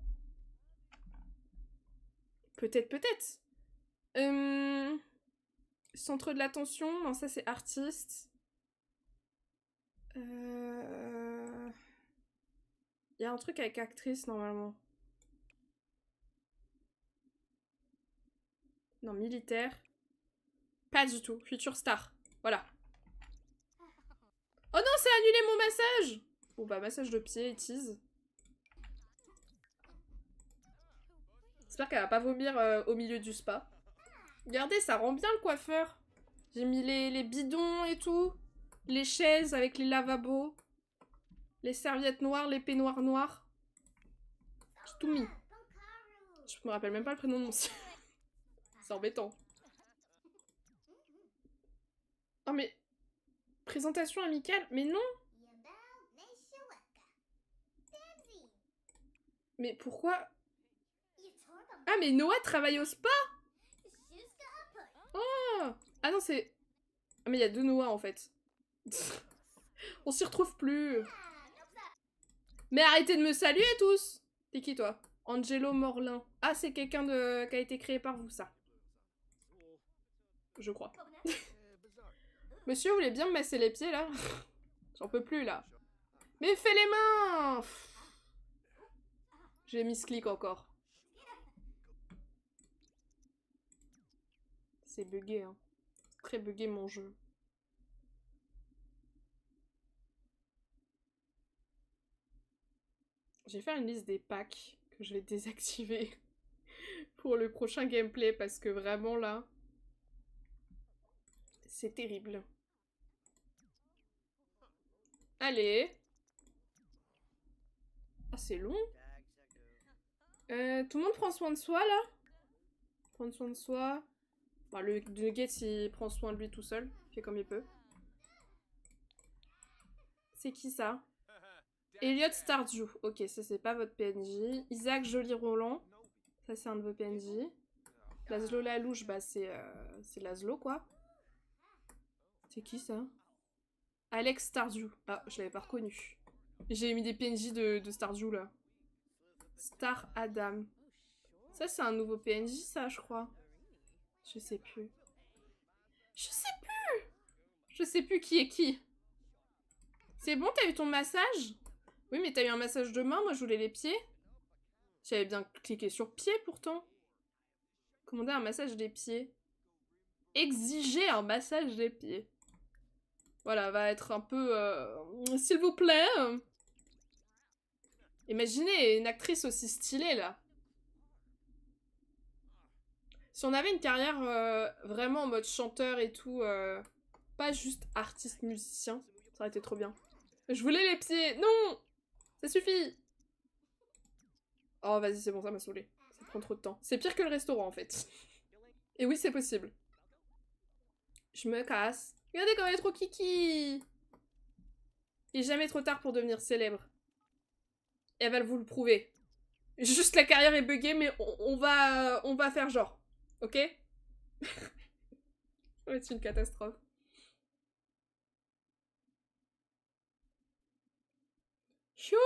Peut-être. Centre de l'attention. Non, ça c'est artiste. Il y a un truc avec actrice normalement. Non, militaire. Pas du tout. Future star. Voilà. Oh non, c'est annulé mon massage! Bon bah, massage de pied et tease. J'espère qu'elle va pas vomir au milieu du spa. Regardez, ça rend bien le coiffeur. J'ai mis les bidons et tout. Les chaises avec les lavabos. Les serviettes noires, les peignoirs noirs. J'ai tout mis. Je me rappelle même pas le prénom de mon sien. C'est embêtant. Oh mais... Présentation amicale? Mais non! Mais pourquoi? Ah mais Noah travaille au spa? Oh! Ah non c'est... Ah mais il y a 2 Noah en fait. On s'y retrouve plus. Mais arrêtez de me saluer tous! T'es qui toi? Angelo Morlin. Ah c'est quelqu'un qui a été créé par vous ça. Je crois. Monsieur, vous voulez bien me masser les pieds là? J'en peux plus là. Mais fais les mains! J'ai mis ce clic encore. C'est bugué, hein. C'est très bugué mon jeu. Je vais faire une liste des packs que je vais désactiver pour le prochain gameplay parce que vraiment là, c'est terrible. Allez. Ah, c'est long. Tout le monde prend soin de soi là? Prendre soin de soi. Bon, le Nugget il prend soin de lui tout seul. Il fait comme il peut. C'est qui ça? Elliot Stardew. Ok, ça c'est pas votre PNJ. Isaac Joly Roland. Ça c'est un de vos PNJ. Laszlo Lalouche, bah c'est Laszlo quoi. C'est qui ça? Alex Stardew. Ah, je l'avais pas reconnu. J'ai mis des PNJ de Stardew là. Star Adam. Ça c'est un nouveau PNJ ça je crois. Je sais plus. Je sais plus! Je sais plus qui est qui. C'est bon, t'as eu ton massage? Oui, mais t'as eu un massage de main, moi je voulais les pieds. J'avais bien cliqué sur pied pourtant. Commander un massage des pieds. Exiger un massage des pieds. Voilà, va être un peu... S'il vous plaît. Imaginez une actrice aussi stylée là. Si on avait une carrière vraiment en mode chanteur et tout, pas juste artiste musicien, ça aurait été trop bien. Je voulais les pieds. Non! Ça suffit! Oh, vas-y, c'est bon, ça m'a saoulé. Ça prend trop de temps. C'est pire que le restaurant, en fait. Et oui, c'est possible. Je me casse. Regardez comme elle est trop kiki! Il est jamais trop tard pour devenir célèbre. Et elle va vous le prouver. Juste la carrière est buggée, mais on va faire genre. Ok? Ça va être une catastrophe. Chou!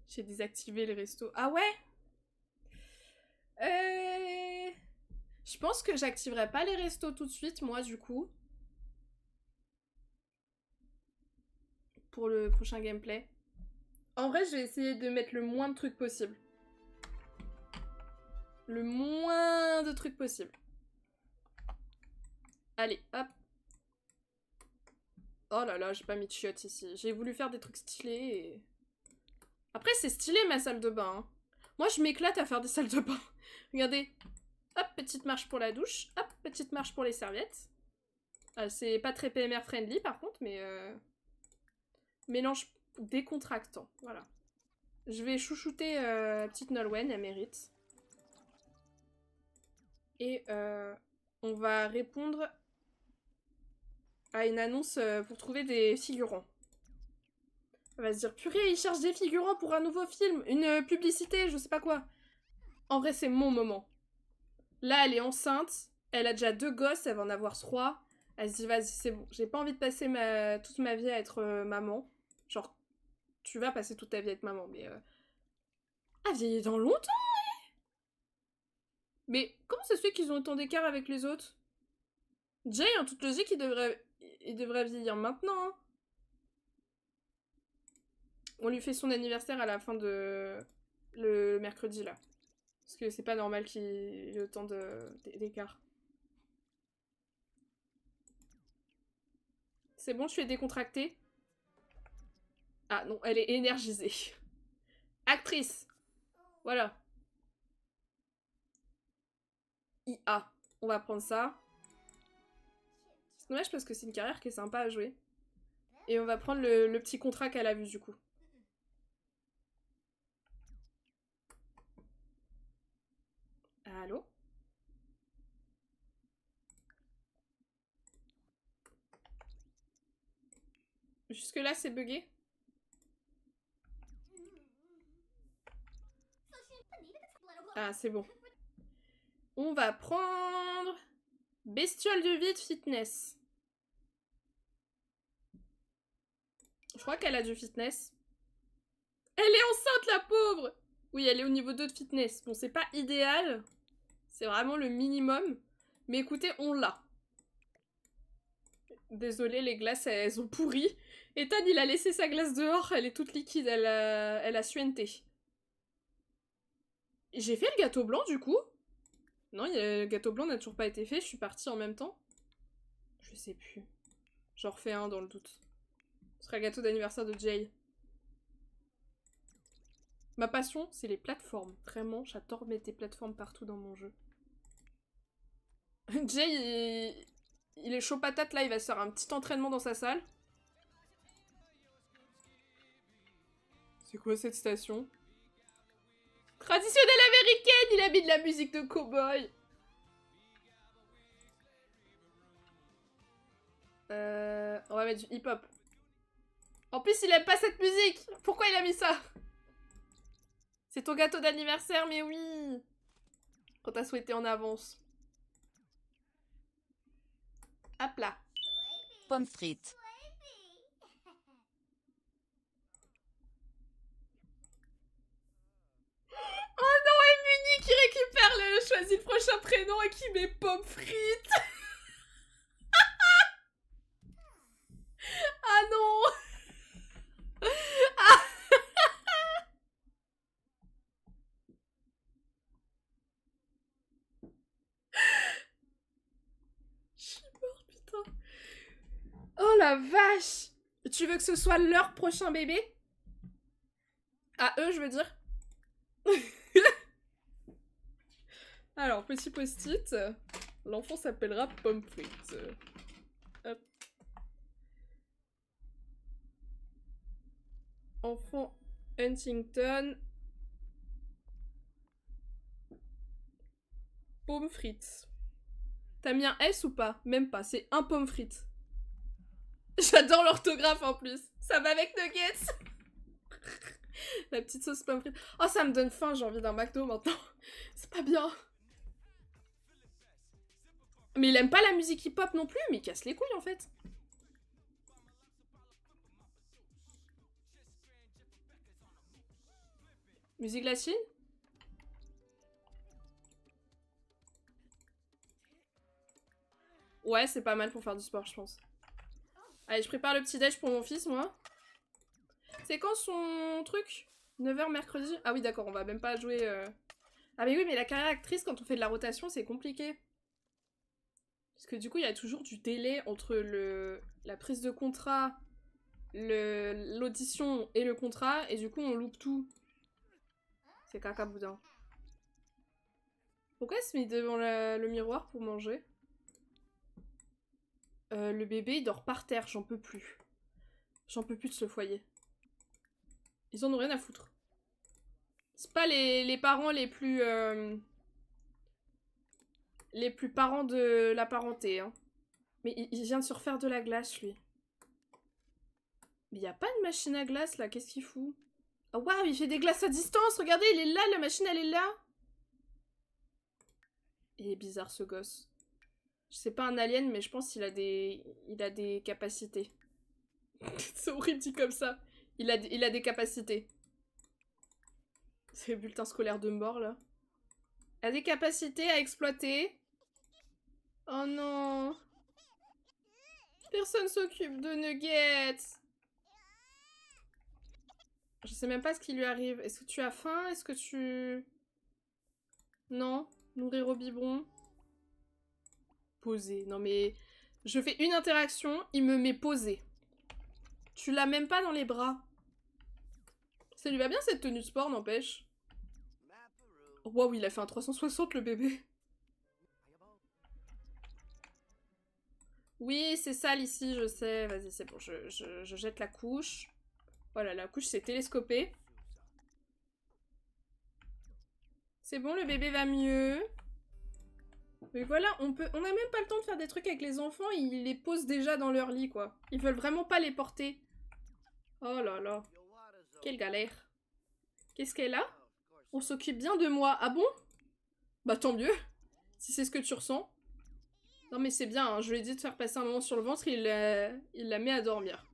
J'ai désactivé le resto. Ah ouais? Je pense que j'activerai pas les restos tout de suite, moi, du coup. Pour le prochain gameplay. En vrai, je vais essayer de mettre le moins de trucs possible. Le moins de trucs possible. Allez, hop. Oh là là, j'ai pas mis de chiottes ici. J'ai voulu faire des trucs stylés et... Après, c'est stylé ma salle de bain. Hein. Moi, je m'éclate à faire des salles de bain. Regardez. Hop, petite marche pour la douche. Hop, petite marche pour les serviettes. C'est pas très PMR friendly par contre, mais... Mélange décontractant. Voilà. Je vais chouchouter petite Nolwenn, elle mérite. Et on va répondre à une annonce pour trouver des figurants. Elle va se dire, purée, il cherche des figurants pour un nouveau film, une publicité, je sais pas quoi. En vrai, c'est mon moment. Là, elle est enceinte, elle a déjà 2 gosses, elle va en avoir 3. Elle se dit, vas-y, c'est bon, j'ai pas envie de passer toute ma vie à être maman. Genre, tu vas passer toute ta vie à être maman, mais... Ah, vieillir dans longtemps, ouais. Mais comment ça se fait qu'ils ont autant d'écart avec les autres? Jay, en toute logique, il devrait vieillir maintenant, hein. On lui fait son anniversaire à la fin de... le mercredi, là. Parce que c'est pas normal qu'il y ait autant d'écart. C'est bon, je suis décontractée. Ah non, elle est énergisée. Actrice. Voilà. IA. On va prendre ça. C'est dommage parce que c'est une carrière qui est sympa à jouer. Et on va prendre le petit contrat qu'elle a vu du coup. Allô? Jusque là c'est bugué? Ah c'est bon. On va prendre... Bestiole de vie de fitness. Je crois qu'elle a du fitness. Elle est enceinte la pauvre! Oui, elle est au niveau 2 de fitness. Bon, c'est pas idéal. C'est vraiment le minimum. Mais écoutez, on l'a. Désolée, les glaces, elles ont pourri. Ethan, il a laissé sa glace dehors. Elle est toute liquide. Elle a suinté. J'ai fait le gâteau blanc, du coup. Non, le gâteau blanc n'a toujours pas été fait. Je suis partie en même temps. Je sais plus. J'en refais un dans le doute. Ce sera le gâteau d'anniversaire de Jay. Ma passion, c'est les plateformes. Vraiment, j'adore mettre des plateformes partout dans mon jeu. Jay, il est chaud patate là, il va se faire un petit entraînement dans sa salle. C'est quoi cette station? Traditionnelle américaine, il a mis de la musique de cow-boy. On va mettre du hip-hop. En plus, il aime pas cette musique. Pourquoi il a mis ça? C'est ton gâteau d'anniversaire, mais oui. Quand t'as souhaité en avance. Hop là. Pommes frites. Oh non, et Muni qui récupère le choisit le prochain prénom et qui met pommes frites. Ah non. Ah. Je suis morte, putain. Oh la vache. Tu veux que ce soit leur prochain bébé? À eux, je veux dire. Alors, petit post-it. L'enfant s'appellera Pomme Frite. Hop. Enfant Huntington. Pomme frite. T'as mis un S ou pas? Même pas, c'est un pomme frite. J'adore l'orthographe en plus. Ça va avec nuggets. La petite sauce pomme frite. Oh, ça me donne faim, j'ai envie d'un McDo maintenant. C'est pas bien. Mais il aime pas la musique hip-hop non plus, mais il casse les couilles en fait. Musique latine? Ouais, c'est pas mal pour faire du sport, je pense. Allez, je prépare le petit déj pour mon fils, moi. C'est quand son truc? 9h mercredi? Ah oui, d'accord, on va même pas jouer... Ah mais oui, mais la carrière actrice, quand on fait de la rotation, c'est compliqué. Parce que du coup, il y a toujours du délai entre la prise de contrat, l'audition et le contrat, et du coup, on loupe tout. C'est caca boudin. Pourquoi elle se met devant le miroir pour manger? Le bébé, il dort par terre, j'en peux plus. J'en peux plus de ce foyer. Ils en ont rien à foutre. C'est pas les parents les plus parents de la parenté, hein. Mais il vient de se refaire de la glace, lui. Mais y a pas une machine à glace, là, qu'est-ce qu'il fout? Oh, waouh, il fait des glaces à distance, regardez, il est là, la machine, elle est là. Il est bizarre, ce gosse. C'est pas un alien, mais je pense qu'il a des capacités. C'est horrible dit comme ça. Il a des capacités. C'est le bulletin scolaire de mort, là. Il a des capacités à exploiter. Oh non. Personne s'occupe de Nuggets. Je sais même pas ce qui lui arrive. Est-ce que tu as faim? Est-ce que tu... Non? Nourrir au biberon? Posé. Non mais... Je fais une interaction, il me met posé. Tu l'as même pas dans les bras. Ça lui va bien cette tenue de sport, n'empêche. Waouh, il a fait un 360 le bébé. Oui, c'est sale ici, je sais. Vas-y, c'est bon, je jette la couche. Voilà, la couche s'est télescopée. C'est bon, le bébé va mieux. Mais voilà, on a même pas le temps de faire des trucs avec les enfants, ils les posent déjà dans leur lit, quoi. Ils veulent vraiment pas les porter. Oh là là. Quelle galère. Qu'est-ce qu'elle a? On s'occupe bien de moi. Ah bon? Bah tant mieux. Si c'est ce que tu ressens. Non mais c'est bien, hein. Je lui ai dit de faire passer un moment sur le ventre, il la met à dormir.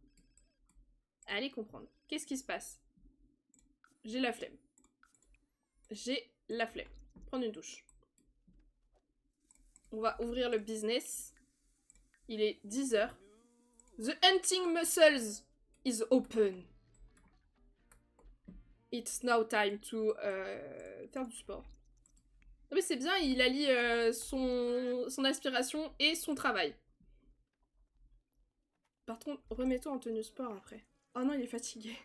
Allez comprendre. Qu'est-ce qui se passe? J'ai la flemme. J'ai la flemme. Prendre une douche. On va ouvrir le business. Il est 10h. The hunting muscles is open. It's now time to faire du sport. Non mais c'est bien, il allie son aspiration et son travail. Par contre, remettons en tenue sport après. Oh non, il est fatigué.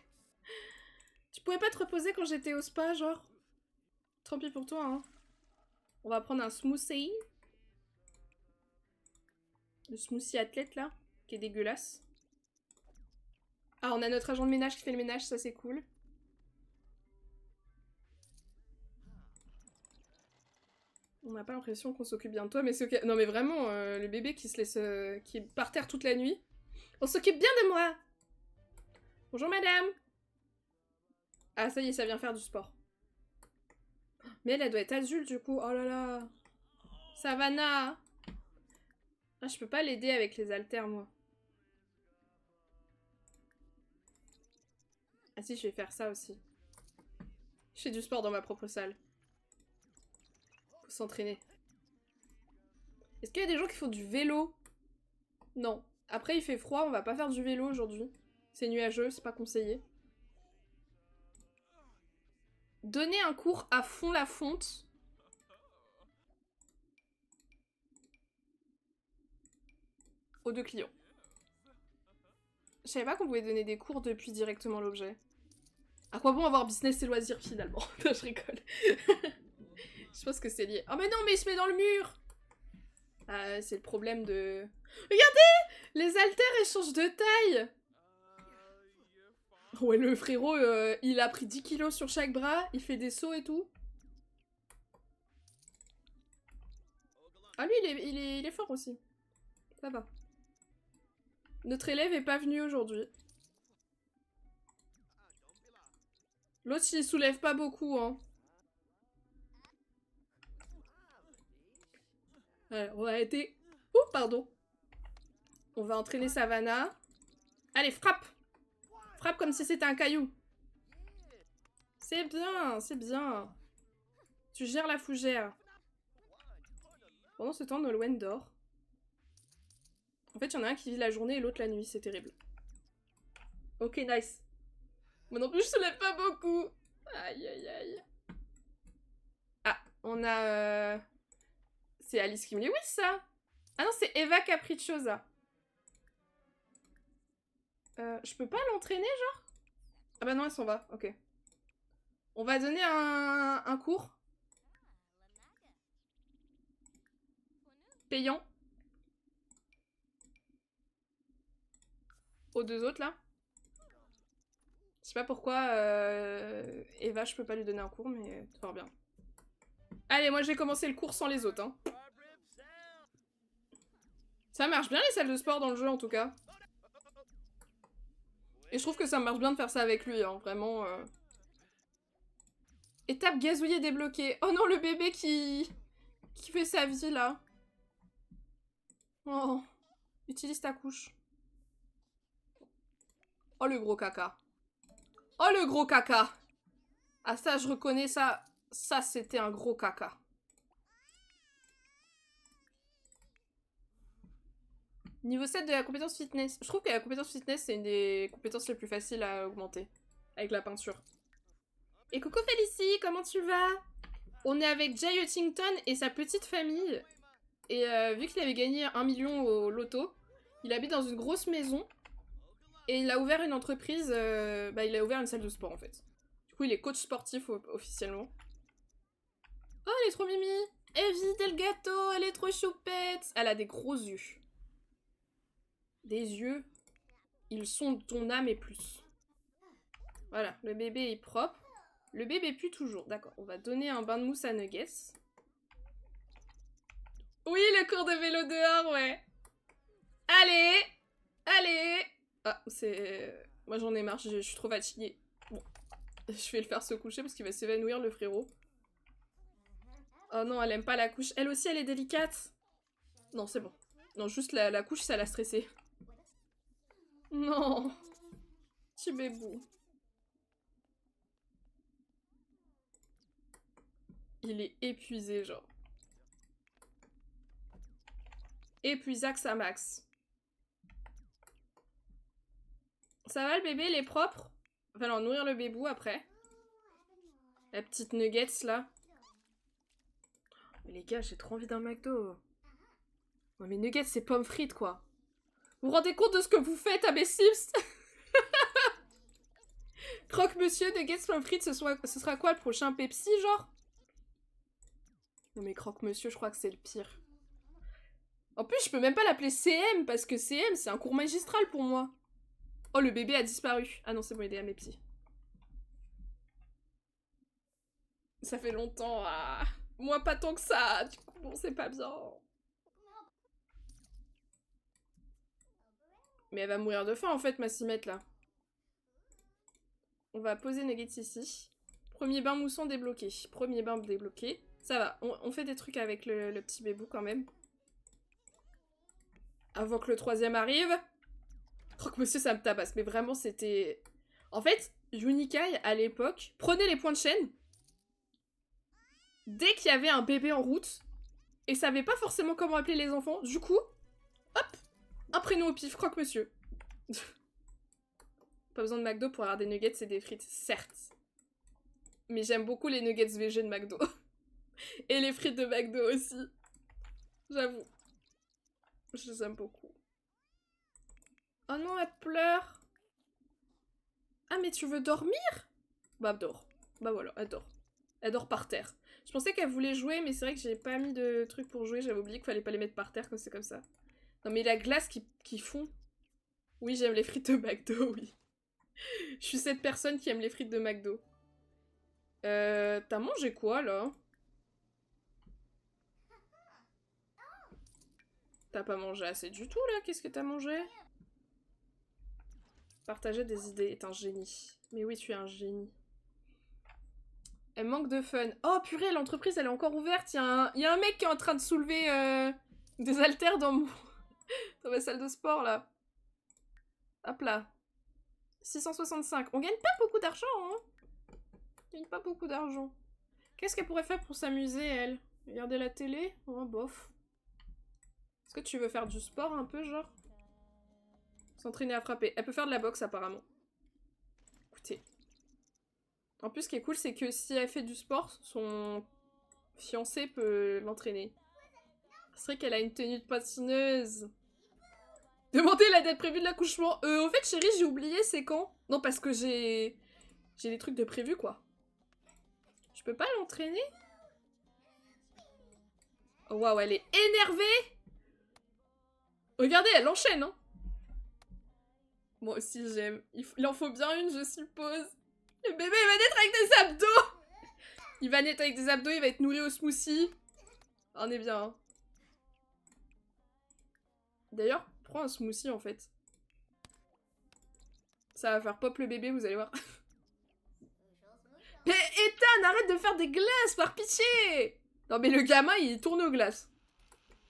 Tu pouvais pas te reposer quand j'étais au spa, genre? Tant pis pour toi, hein. On va prendre un smoothie. Le smoothie athlète, là, qui est dégueulasse. Ah, on a notre agent de ménage qui fait le ménage, ça c'est cool. On n'a pas l'impression qu'on s'occupe bien de toi, mais c'est ok. Non mais vraiment, le bébé qui se laisse... qui est par terre toute la nuit. On s'occupe bien de moi. Bonjour madame. Ah ça y est, ça vient faire du sport. Mais elle doit être adulte du coup. Oh là là. Savannah. Ah, je peux pas l'aider avec les haltères, moi. Ah si, je vais faire ça aussi. Je fais du sport dans ma propre salle. Faut s'entraîner. Est-ce qu'il y a des gens qui font du vélo? Non. Après, il fait froid, on va pas faire du vélo aujourd'hui. C'est nuageux, c'est pas conseillé. Donner un cours à fond la fonte. Aux 2 clients. Je savais pas qu'on pouvait donner des cours depuis directement l'objet. À quoi bon avoir business et loisirs finalement? Non, je rigole. Je pense que c'est lié. Oh mais non, mais il se met dans le mur! Ah, c'est le problème de... Regardez! Les haltères, elles changent de taille! Ouais, le frérot, il a pris 10 kilos sur chaque bras, il fait des sauts et tout. Ah lui, il est fort aussi. Ça va. Notre élève est pas venu aujourd'hui. L'autre, il soulève pas beaucoup, hein. On va arrêter. Ouh, pardon. On va entraîner Savannah. Allez, frappe! Frappe comme si c'était un caillou. C'est bien, c'est bien. Tu gères la fougère. Pendant ce temps, Nolwenn dort. En fait, il y en a un qui vit la journée et l'autre la nuit, c'est terrible. Ok, nice. Moi non plus, je soulève pas beaucoup. Aïe, aïe, aïe. Ah, on a... C'est Alice Kim Lewis, ça? Ah non, c'est Eva Capricciosa. Je peux pas l'entraîner, genre? Ah bah non, elle s'en va, ok. On va donner un cours. Payant. Aux 2 autres, là. Je sais pas pourquoi Eva, je peux pas lui donner un cours, mais fort bien. Allez, moi, je vais commencer le cours sans les autres, hein. Ça marche bien, les salles de sport dans le jeu, en tout cas. Et je trouve que ça marche bien de faire ça avec lui, hein, vraiment. Étape gazouillée débloquée. Oh non, le bébé qui fait sa vie, là. Oh. Utilise ta couche. Oh, le gros caca. Oh, le gros caca. Ah, ça, je reconnais ça. Ça, c'était un gros caca. Niveau 7 de la compétence fitness. Je trouve que la compétence fitness, c'est une des compétences les plus faciles à augmenter. Avec la peinture. Et coucou Félicie, comment tu vas? On est avec Jay Huntington et sa petite famille. Et vu qu'il avait gagné 1 million au loto, il habite dans une grosse maison. Et il a ouvert une entreprise, il a ouvert une salle de sport en fait. Du coup, il est coach sportif officiellement. Oh, elle est trop mimi! Evie Delgato, elle est trop choupette! Elle a des gros yeux. Des yeux, ils sont ton âme et plus. Voilà, le bébé est propre. Le bébé pue toujours, d'accord. On va donner un bain de mousse à Nuggets. Oui, le cours de vélo dehors, ouais. Allez! Allez! Ah, c'est... Moi, j'en ai marre, je suis trop fatiguée. Bon, je vais le faire se coucher parce qu'il va s'évanouir, le frérot. Oh non, elle aime pas la couche. Elle aussi, elle est délicate. Non, c'est bon. Non, juste la couche, ça l'a stressée. Non. Petit bébou. Il est épuisé, genre. Épuisax à max. Ça va, le bébé, il est propre? On va leur nourrir le bébou après. La petite nuggets, là. Mais les gars, j'ai trop envie d'un McDo. Non mais nuggets, c'est pommes frites, quoi. Vous vous rendez compte de ce que vous faites à mes Sims? Croque-monsieur, nuggets, pommes frites, ce sera quoi le prochain Pepsi, genre? Non mais croque-monsieur, je crois que c'est le pire. En plus, je peux même pas l'appeler CM, parce que CM, c'est un cours magistral pour moi. Oh, le bébé a disparu. Ah non, c'est bon, il est à mes pieds. Ça fait longtemps. Ah. Moi, pas tant que ça. Du coup, bon, c'est pas bien. Mais elle va mourir de faim, en fait, ma cimette, là. On va poser Nuggets ici. Premier bain moussant débloqué. Premier bain débloqué. Ça va, on fait des trucs avec le petit bébou, quand même. Avant que le troisième arrive. Croque-monsieur, ça me tabasse. Mais vraiment, c'était... En fait, Unikai, à l'époque, prenait les points de chaîne. Dès qu'il y avait un bébé en route, et savait pas forcément comment appeler les enfants, du coup, hop, un prénom au pif, croque-monsieur. Pas besoin de McDo pour avoir des nuggets et des frites, certes. Mais j'aime beaucoup les nuggets VG de McDo. Et les frites de McDo aussi. J'avoue. Je les aime beaucoup. Oh non, elle pleure. Ah, mais tu veux dormir? Bah, dors. Bah voilà, elle dort. Elle dort par terre. Je pensais qu'elle voulait jouer, mais c'est vrai que j'ai pas mis de trucs pour jouer. J'avais oublié qu'il fallait pas les mettre par terre quand c'est comme ça. Non, mais la glace qui fond. Oui, j'aime les frites de McDo, oui. Je suis cette personne qui aime les frites de McDo. T'as mangé quoi, là? T'as pas mangé assez du tout, là? Qu'est-ce que t'as mangé? Partager des idées est un génie. Mais oui, tu es un génie. Elle manque de fun. Oh purée, l'entreprise elle est encore ouverte. Il y a un mec qui est en train de soulever des haltères dans ma salle de sport là. Hop là. 665. On gagne pas beaucoup d'argent, hein. On gagne pas beaucoup d'argent. Qu'est-ce qu'elle pourrait faire pour s'amuser, elle? Regarder la télé? Oh, bof. Est-ce que tu veux faire du sport un peu, genre? S'entraîner à frapper. Elle peut faire de la boxe, apparemment. Écoutez. En plus, ce qui est cool, c'est que si elle fait du sport, son fiancé peut l'entraîner. C'est vrai qu'elle a une tenue de patineuse. Demandez la date prévue de l'accouchement. En fait, chérie, j'ai oublié, c'est quand? Non, parce que j'ai des trucs de prévu, quoi. Je peux pas l'entraîner? Oh, waouh, elle est énervée! Regardez, elle enchaîne, hein. Moi aussi, j'aime. Il en faut bien une, je suppose. Le bébé, il va naître avec des abdos! Il va naître avec des abdos, il va être nourri au smoothie. On est bien, hein. D'ailleurs, prends un smoothie, en fait. Ça va faire pop le bébé, vous allez voir. Mais Ethan, arrête de faire des glaces, par pitié! Non mais le gamin, il tourne aux glaces.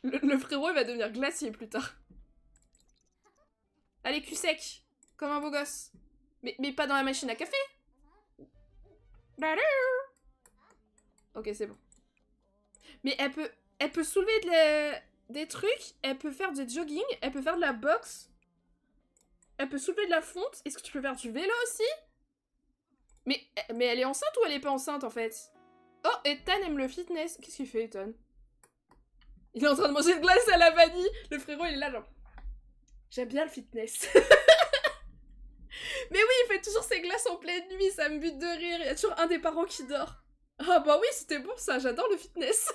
Le frérot, il va devenir glacier plus tard. Allez, cul sec. Comme un beau gosse. Mais pas dans la machine à café. Ok, c'est bon. Mais elle peut soulever des trucs, elle peut faire du jogging, elle peut faire de la boxe. Elle peut soulever de la fonte. Est-ce que tu peux faire du vélo aussi? Mais elle est enceinte ou elle est pas enceinte en fait? Oh, Ethan aime le fitness. Qu'est-ce qu'il fait, Ethan? Il est en train de manger de glace à la vanille. Le frérot, il est là, genre. J'aime bien le fitness. Mais oui, il fait toujours ses glaces en pleine nuit. Ça me bute de rire. Il y a toujours un des parents qui dort. Ah bah oui, c'était bon ça. J'adore le fitness.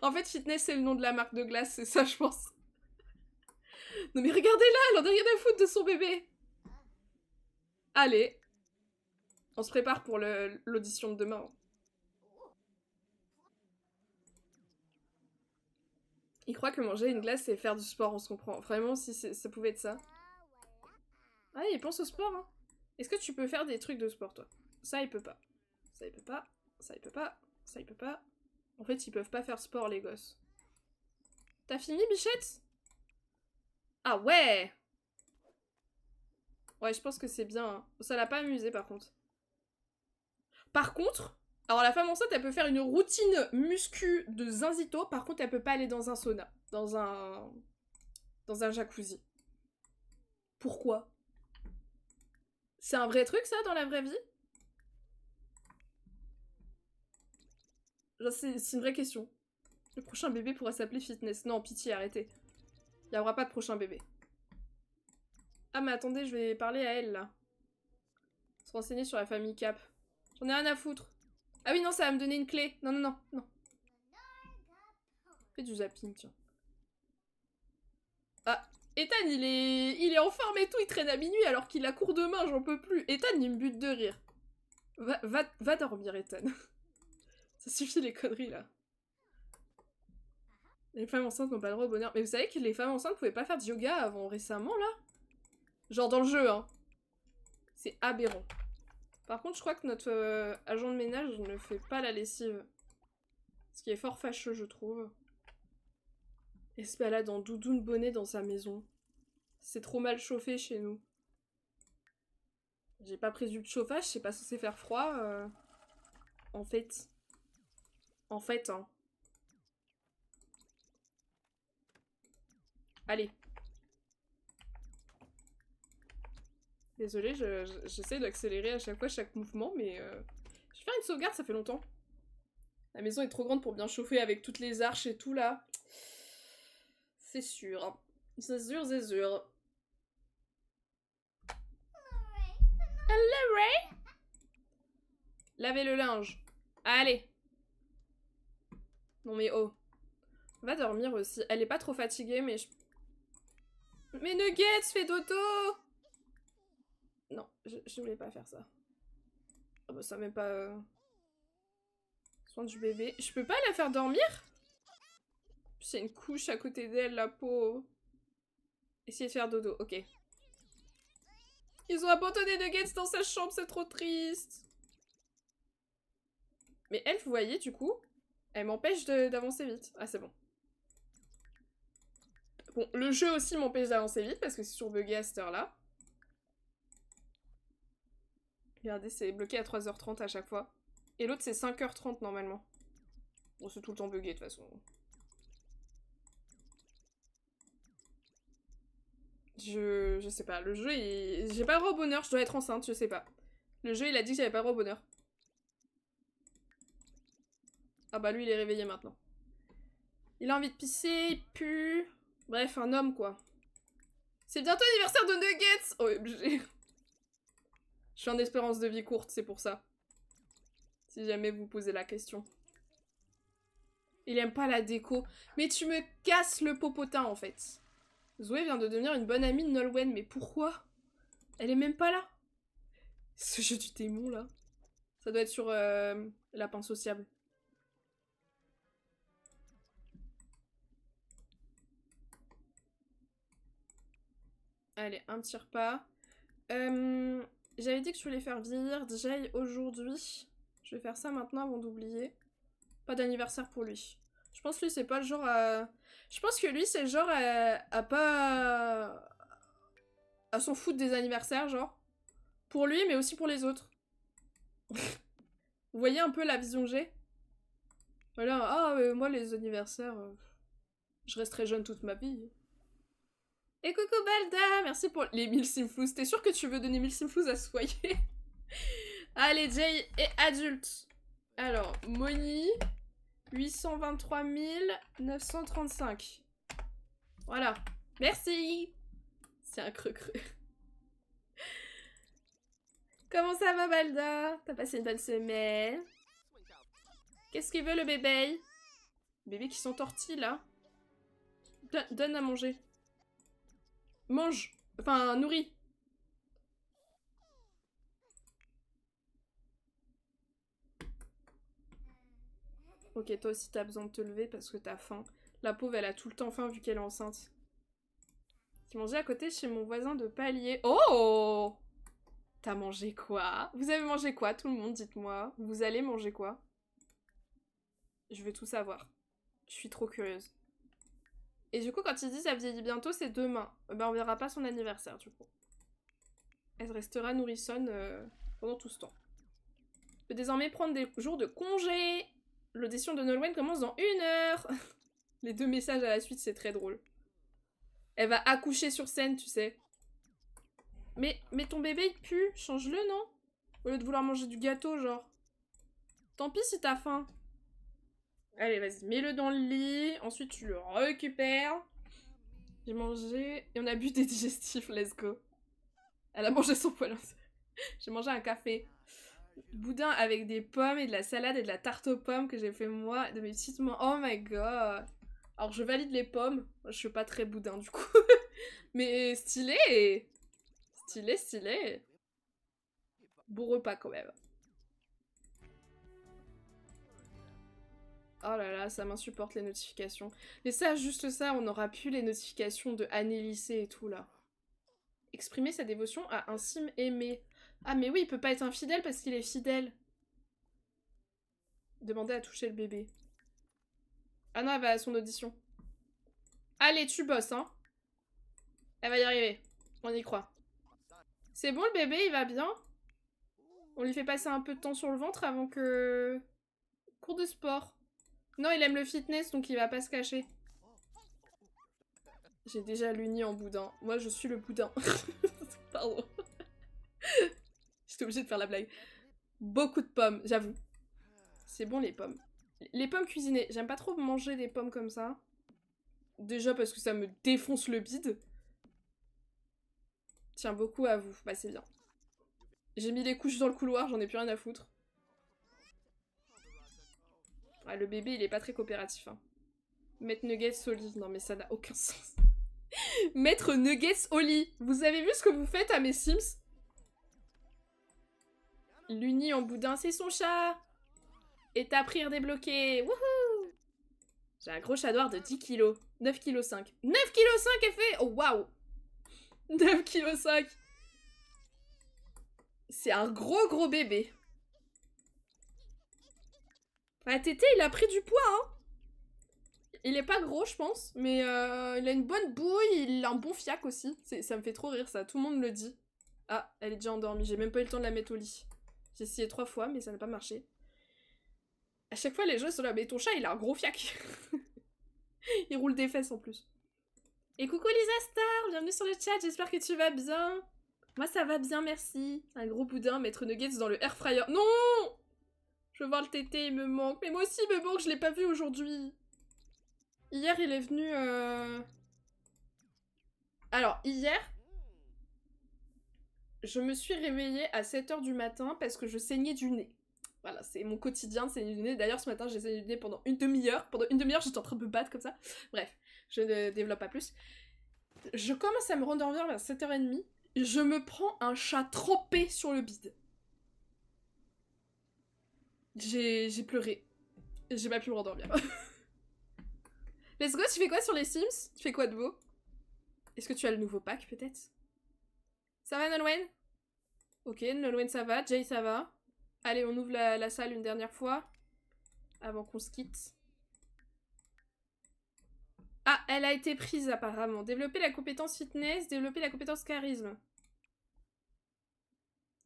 En fait, fitness, c'est le nom de la marque de glace. C'est ça, je pense. Non mais regardez-la, elle en a rien à foutre de son bébé. Allez. On se prépare pour l'audition de demain. Il croit que manger une glace, c'est faire du sport, on se comprend. Vraiment, si ça pouvait être ça. Ah, il pense au sport, hein. Est-ce que tu peux faire des trucs de sport, toi? Ça, il peut pas. Ça, il peut pas. Ça, il peut pas. Ça, il peut pas. En fait, ils peuvent pas faire sport, les gosses. T'as fini, bichette? Ah ouais! Ouais, je pense que c'est bien. Hein. Ça l'a pas amusé, par contre. Par contre, alors la femme enceinte, elle peut faire une routine muscu de zinzito. Par contre, elle peut pas aller dans un sauna. Dans un jacuzzi. Pourquoi? C'est un vrai truc, ça, dans la vraie vie? Genre, c'est une vraie question. Le prochain bébé pourra s'appeler Fitness. Non, pitié, arrêtez. Il n'y aura pas de prochain bébé. Ah, mais attendez, je vais parler à elle, là. Se renseigner sur la famille Cap. J'en ai rien à foutre. Ah oui, non, ça va me donner une clé. Non, non, non, non. Fais du zapping, tiens. Ah, Ethan, il est en forme et tout, il traîne à minuit alors qu'il a cours demain, j'en peux plus. Ethan, il me bute de rire. Va dormir, Ethan. Ça suffit les conneries, là. Les femmes enceintes n'ont pas le droit au bonheur. Mais vous savez que les femmes enceintes pouvaient pas faire de yoga avant récemment, là? Genre dans le jeu, hein. C'est aberrant. Par contre, je crois que notre agent de ménage ne fait pas la lessive. Ce qui est fort fâcheux, je trouve. Et se balade en doudoune bonnet dans sa maison. C'est trop mal chauffé chez nous. J'ai pas prévu de chauffage, c'est pas censé faire froid. En fait. En fait, hein. Allez. Désolée, j'essaie d'accélérer à chaque fois chaque mouvement, mais je vais faire une sauvegarde, ça fait longtemps. La maison est trop grande pour bien chauffer avec toutes les arches et tout là. C'est sûr. C'est sûr, c'est sûr. Hello, Ray. Lavez le linge. Allez. Non mais oh. On va dormir aussi. Elle est pas trop fatiguée, mais je... Mais Nuggets, fais dodo. Non, je voulais pas faire ça. Oh bah ça met pas... Soin du bébé. Je peux pas la faire dormir? C'est une couche à côté d'elle, la peau. Essayez de faire dodo, ok. Ils ont abandonné Nuggets dans sa chambre, c'est trop triste. Mais elle, vous voyez, du coup, elle m'empêche d'avancer vite. Ah, c'est bon. Bon, le jeu aussi m'empêche d'avancer vite parce que c'est surbugué à cette heure-là. Regardez, c'est bloqué à 3h30 à chaque fois. Et l'autre, c'est 5h30 normalement. Bon, c'est tout le temps bugué de toute façon. Je sais pas, le jeu, j'ai pas le droit au bonheur, je dois être enceinte, je sais pas. Le jeu, il a dit que j'avais pas le droit au bonheur. Ah bah lui, il est réveillé maintenant. Il a envie de pisser, il pue... Bref, un homme, quoi. C'est bientôt l'anniversaire de Nuggets! OMG. Je suis en espérance de vie courte, c'est pour ça. Si jamais vous posez la question. Il aime pas la déco. Mais tu me casses le popotin, en fait. Zoé vient de devenir une bonne amie de Nolwenn, mais pourquoi? Elle est même pas là. Ce jeu du démon, là. Ça doit être sur Lapin Sociable. Allez, un petit repas. J'avais dit que je voulais faire vieillir Jay aujourd'hui. Je vais faire ça maintenant avant d'oublier. Pas d'anniversaire pour lui. Je pense que lui, c'est pas le genre à... Je pense que lui, c'est le genre à pas... à s'en foutre des anniversaires, genre. Pour lui, mais aussi pour les autres. Vous voyez un peu la vision que j'ai? Voilà, ah, moi, les anniversaires... je resterai jeune toute ma vie. Et coucou Balda, merci pour les 1000 simflous. T'es sûr que tu veux donner 1000 simflous à Soyer? Allez, Jay est adulte. Alors, Moni, 823 935. Voilà. Merci. C'est un creux-creux. Comment ça va, Balda? T'as passé une bonne semaine? Qu'est-ce qu'il veut, le bébé? Bébé qui s'entortille, là. Donne à manger. Mange. Enfin, nourris. Ok, toi aussi t'as besoin de te lever parce que t'as faim. La pauvre, elle a tout le temps faim vu qu'elle est enceinte. J'ai mangé à côté chez mon voisin de palier. Oh! T'as mangé quoi? Vous avez mangé quoi, tout le monde? Dites-moi. Vous allez manger quoi? Je veux tout savoir. Je suis trop curieuse. Et du coup, quand il dit ça vieillit bientôt, c'est demain. Ben, on verra pas son anniversaire, du coup. Elle restera nourrissonne pendant tout ce temps. Je peux désormais prendre des jours de congé. L'audition de Nolwenn commence dans 1 heure. Les 2 messages à la suite, c'est très drôle. Elle va accoucher sur scène, tu sais. Mais ton bébé, il pue. Change-le, non? Au lieu de vouloir manger du gâteau, genre. Tant pis si t'as faim. Allez, vas-y, mets-le dans le lit. Ensuite, tu le récupères. J'ai mangé... Et on a bu des digestifs, let's go. Elle a mangé son poil. J'ai mangé un café. Boudin avec des pommes et de la salade et de la tarte aux pommes que j'ai fait moi, de mes petites mains. Oh my god. Alors je valide les pommes. Je suis pas très boudin du coup. Mais stylé. Stylé, stylé. Bon repas quand même. Oh là là, ça m'insupporte les notifications. Mais ça, juste ça, on aura plus les notifications de Annie Lycée et tout là. Exprimer sa dévotion à un sim aimé. Ah mais oui, il peut pas être infidèle parce qu'il est fidèle. Demander à toucher le bébé. Ah non, elle va à son audition. Allez, tu bosses, hein. Elle va y arriver. On y croit. C'est bon, le bébé, il va bien? On lui fait passer un peu de temps sur le ventre avant que... Cours de sport. Non, il aime le fitness, donc il va pas se cacher. J'ai déjà l'uni en boudin. Moi, je suis le boudin. Pardon. J'étais obligée de faire la blague. Beaucoup de pommes, j'avoue. C'est bon, les pommes. Les pommes cuisinées. J'aime pas trop manger des pommes comme ça. Déjà parce que ça me défonce le bide. Tiens beaucoup à vous. Bah, c'est bien. J'ai mis les couches dans le couloir, j'en ai plus rien à foutre. Ah, le bébé, il est pas très coopératif. Hein. Mettre nuggets au lit. Non, mais ça n'a aucun sens. Mettre nuggets au lit. Vous avez vu ce que vous faites à mes Sims? L'uni en boudin, c'est son chat. Et ta prière débloquée. Wouhou! J'ai un gros chat noir de 10 kilos. 9 kg 5. 9 kg 5 elle fait! Oh waouh! 9 kg 5. C'est un gros bébé. Ah, Tété, il a pris du poids, hein. Il est pas gros, je pense, mais il a une bonne bouille, il a un bon fiac aussi. Ça me fait trop rire, ça. Tout le monde me le dit. Ah, elle est déjà endormie. J'ai même pas eu le temps de la mettre au lit. J'ai essayé 3 fois, mais ça n'a pas marché. À chaque fois, les gens sont là, mais ton chat, il a un gros fiac. Il roule des fesses en plus. Et coucou Lisa Star, bienvenue sur le chat, j'espère que tu vas bien. Moi ça va bien, merci. Un gros boudin, mettre nuggets dans le air fryer. Non! Je veux voir le tété, il me manque. Mais moi aussi il me manque, je l'ai pas vu aujourd'hui. Hier il est venu... Alors hier, je me suis réveillée à 7h du matin parce que je saignais du nez. Voilà, c'est mon quotidien de saigner du nez. D'ailleurs ce matin j'ai saigné du nez pendant une demi-heure. Pendant une demi-heure j'étais en train de me battre comme ça. Bref, je ne développe pas plus. Je commence à me rendormir vers 7h30. Je me prends un chat trempé sur le bide. J'ai pleuré. J'ai pas pu me rendormir. Let's go, tu fais quoi sur les Sims? Tu fais quoi de beau? Est-ce que tu as le nouveau pack, peut-être? Ça va, Nolwenn? Ok, Nolwenn, ça va. Jay, ça va. Allez, on ouvre la salle une dernière fois. Avant qu'on se quitte. Ah, elle a été prise, apparemment. Développer la compétence fitness, développer la compétence charisme.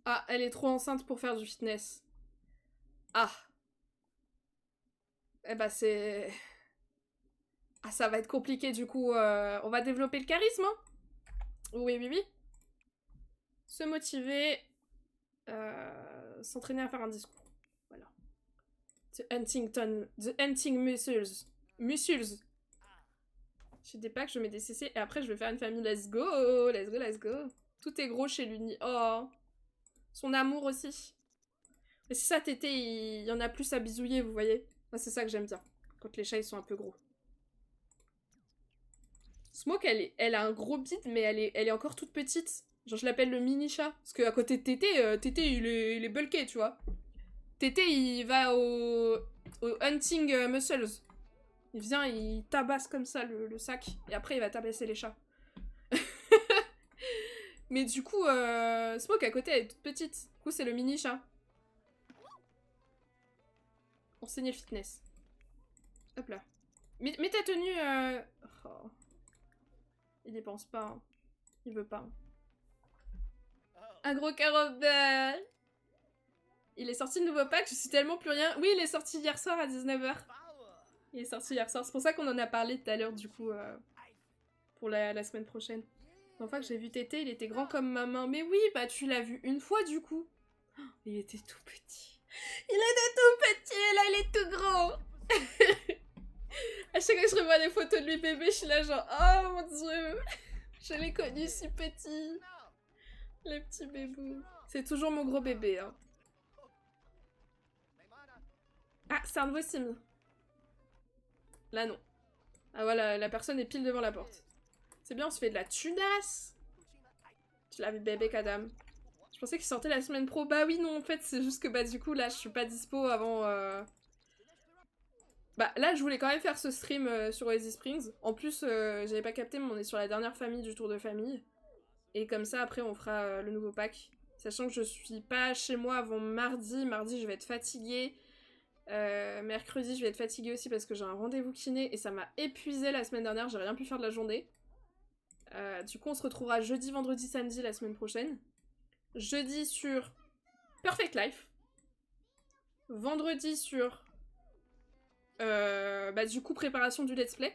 Ah, elle est trop enceinte pour faire du fitness. Ah. Eh bah c'est... Ah, ça va être compliqué du coup. On va développer le charisme, hein. Oui, oui, oui. Se motiver. S'entraîner à faire un discours. Voilà. The hunting muscles. Muscles. J'ai des packs, je mets des CC et après je vais faire une famille. Let's go. Let's go, let's go. Tout est gros chez l'uni. Oh. Son amour aussi. Mais c'est ça, Tété, il y en a plus à bisouiller, vous voyez. Moi, c'est ça que j'aime bien. Quand les chats, ils sont un peu gros. Smoke, elle a un gros bide, mais elle est encore toute petite. Genre, je l'appelle le mini-chat. Parce qu'à côté de Tété, Tété, il est bulké, tu vois. Tété, il va au hunting muscles. Il vient, il tabasse comme ça le sac. Et après, il va tabasser les chats. Mais du coup, Smoke, à côté, elle est toute petite. Du coup, c'est le mini-chat. Enseigner le fitness. Hop là. Mets ta tenue... Oh. Il dépense pas. Hein. Il veut pas. Un gros caramel. Il est sorti le nouveau pack, je suis tellement plus rien. Oui, il est sorti hier soir à 19h. Il est sorti hier soir. C'est pour ça qu'on en a parlé tout à l'heure, du coup, pour la semaine prochaine. La fois que j'ai vu Tété, il était grand comme ma main. Mais oui, bah tu l'as vu une fois, du coup. Oh, il était tout petit. Il était tout petit, et là, il est tout gros. À chaque fois que je revois des photos de lui bébé, je suis là genre, oh mon dieu, je l'ai connu si petit. Le petit bébou. C'est toujours mon gros bébé, hein. Ah, c'est un nouveau sim. Là, non. Ah voilà, la personne est pile devant la porte. C'est bien, on se fait de la tunasse. Tu l'as vu bébé, Kadam. Je pensais qu'il sortait la semaine pro. Bah oui, non, en fait, c'est juste que bah du coup, là, je suis pas dispo avant... Bah là, je voulais quand même faire ce stream sur Oasis Springs. En plus, j'avais pas capté, mais on est sur la dernière famille du tour de famille. Et comme ça, après, on fera le nouveau pack. Sachant que je suis pas chez moi avant mardi. Mardi, je vais être fatiguée. Mercredi, je vais être fatiguée aussi parce que j'ai un rendez-vous kiné. Et ça m'a épuisée la semaine dernière. J'ai rien pu faire de la journée. Du coup, on se retrouvera jeudi, vendredi, samedi la semaine prochaine. Jeudi sur Perfect Life. Vendredi sur... bah du coup, préparation du let's play.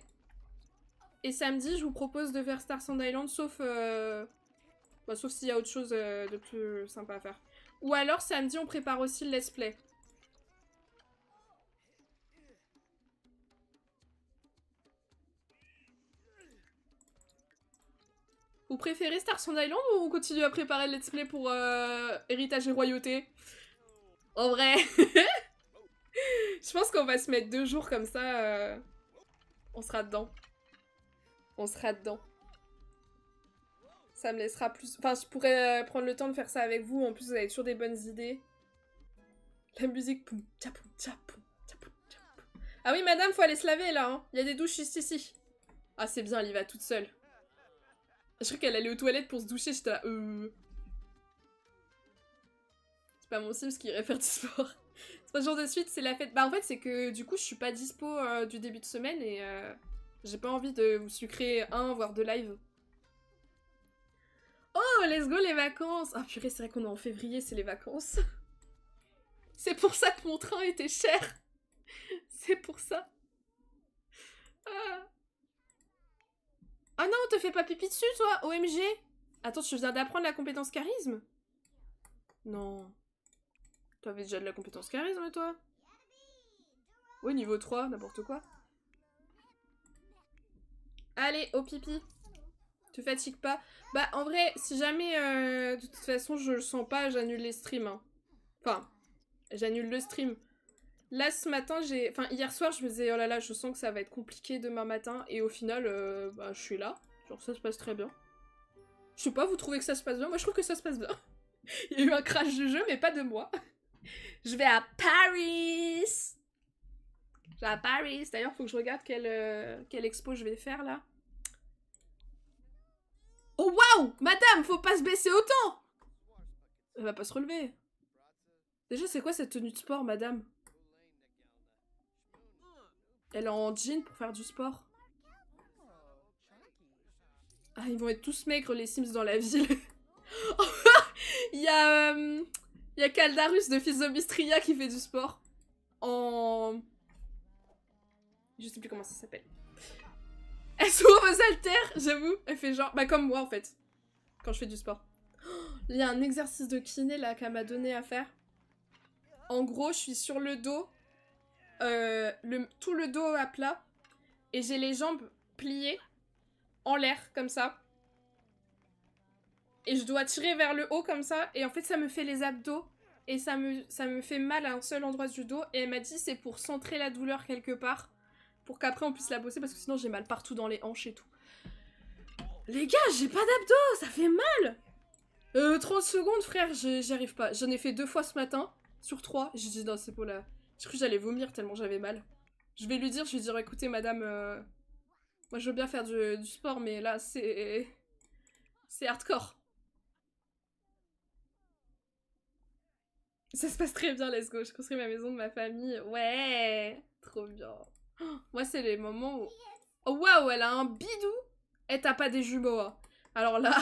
Et samedi, je vous propose de faire Star Sand Island, sauf... bah, sauf s'il y a autre chose de plus sympa à faire. Ou alors, samedi, on prépare aussi le let's play. Vous préférez Star Sand Island ou on continue à préparer le let's play pour Héritage et Royauté? En vrai, je pense qu'on va se mettre 2 jours comme ça. On sera dedans. On sera dedans. Ça me laissera plus... Enfin, je pourrais prendre le temps de faire ça avec vous. En plus, vous avez toujours des bonnes idées. La musique... Poum, tchapoum, tchapoum, tchapoum, tchapoum. Ah oui, madame, faut aller se laver, là. Hein. Il y a des douches juste ici. Ah, c'est bien, elle y va toute seule. Je crois qu'elle allait aux toilettes pour se doucher. J'étais là... C'est pas mon Sims qui irait faire du sport. C'est pas ce genre de suite, c'est la fête. Bah, en fait, c'est que du coup, je suis pas dispo du début de semaine et j'ai pas envie de vous sucrer un, voire 2 lives. Oh, let's go les vacances! Ah purée, c'est vrai qu'on est en février, c'est les vacances. C'est pour ça que mon train était cher. C'est pour ça. Ah. Oh non, te fais pas pipi dessus, toi, OMG! Attends, tu viens d'apprendre la compétence charisme? Non. T'avais déjà de la compétence charisme, toi? Oui, niveau 3, n'importe quoi. Allez, au pipi. Te fatigue pas. Bah, en vrai, si jamais, de toute façon, je le sens pas, j'annule les streams. Hein. Enfin, j'annule le stream. Là, ce matin, j'ai... Enfin, hier soir, je me disais, oh là là, je sens que ça va être compliqué demain matin. Et au final, bah, je suis là. Genre, ça se passe très bien. Je sais pas, vous trouvez que ça se passe bien? Moi, je trouve que ça se passe bien. Il y a eu un crash du jeu, mais pas de moi. Je vais à Paris! Je vais à Paris. D'ailleurs, faut que je regarde quelle expo je vais faire, là. Oh, waouh! Madame, faut pas se baisser autant! Elle va pas se relever. Déjà, c'est quoi cette tenue de sport, madame? Elle est en jean pour faire du sport. Ah, ils vont être tous maigres, les Sims, dans la ville. Il y a... Il y a Caldarus de Physomistria qui fait du sport. En... Je sais plus comment ça s'appelle. Elle s'ouvre aux haltères, j'avoue. Elle fait genre... Bah comme moi, en fait. Quand je fais du sport. Il y a un exercice de kiné, là, qu'elle m'a donné à faire. En gros, je suis sur le dos. Tout le dos à plat. Et j'ai les jambes pliées. En l'air, comme ça. Et je dois tirer vers le haut, comme ça. Et en fait, ça me fait les abdos. Et ça me fait mal à un seul endroit du dos. Et elle m'a dit c'est pour centrer la douleur quelque part. Pour qu'après on puisse la bosser. Parce que sinon j'ai mal partout dans les hanches et tout. Les gars, j'ai pas d'abdos, ça fait mal. 30 secondes, frère, j'y arrive pas. J'en ai fait 2 fois ce matin. Sur 3. J'ai dit non, c'est pour la... J'ai cru que j'allais vomir tellement j'avais mal. Je vais lui dire, écoutez madame... Moi je veux bien faire du sport, mais là c'est... C'est hardcore. Ça se passe très bien, let's go. Je construis ma maison de ma famille. Ouais, trop bien. Oh, moi, c'est les moments où... Oh, waouh, elle a un bidou. Et t'as pas des jumeaux, hein. Alors là...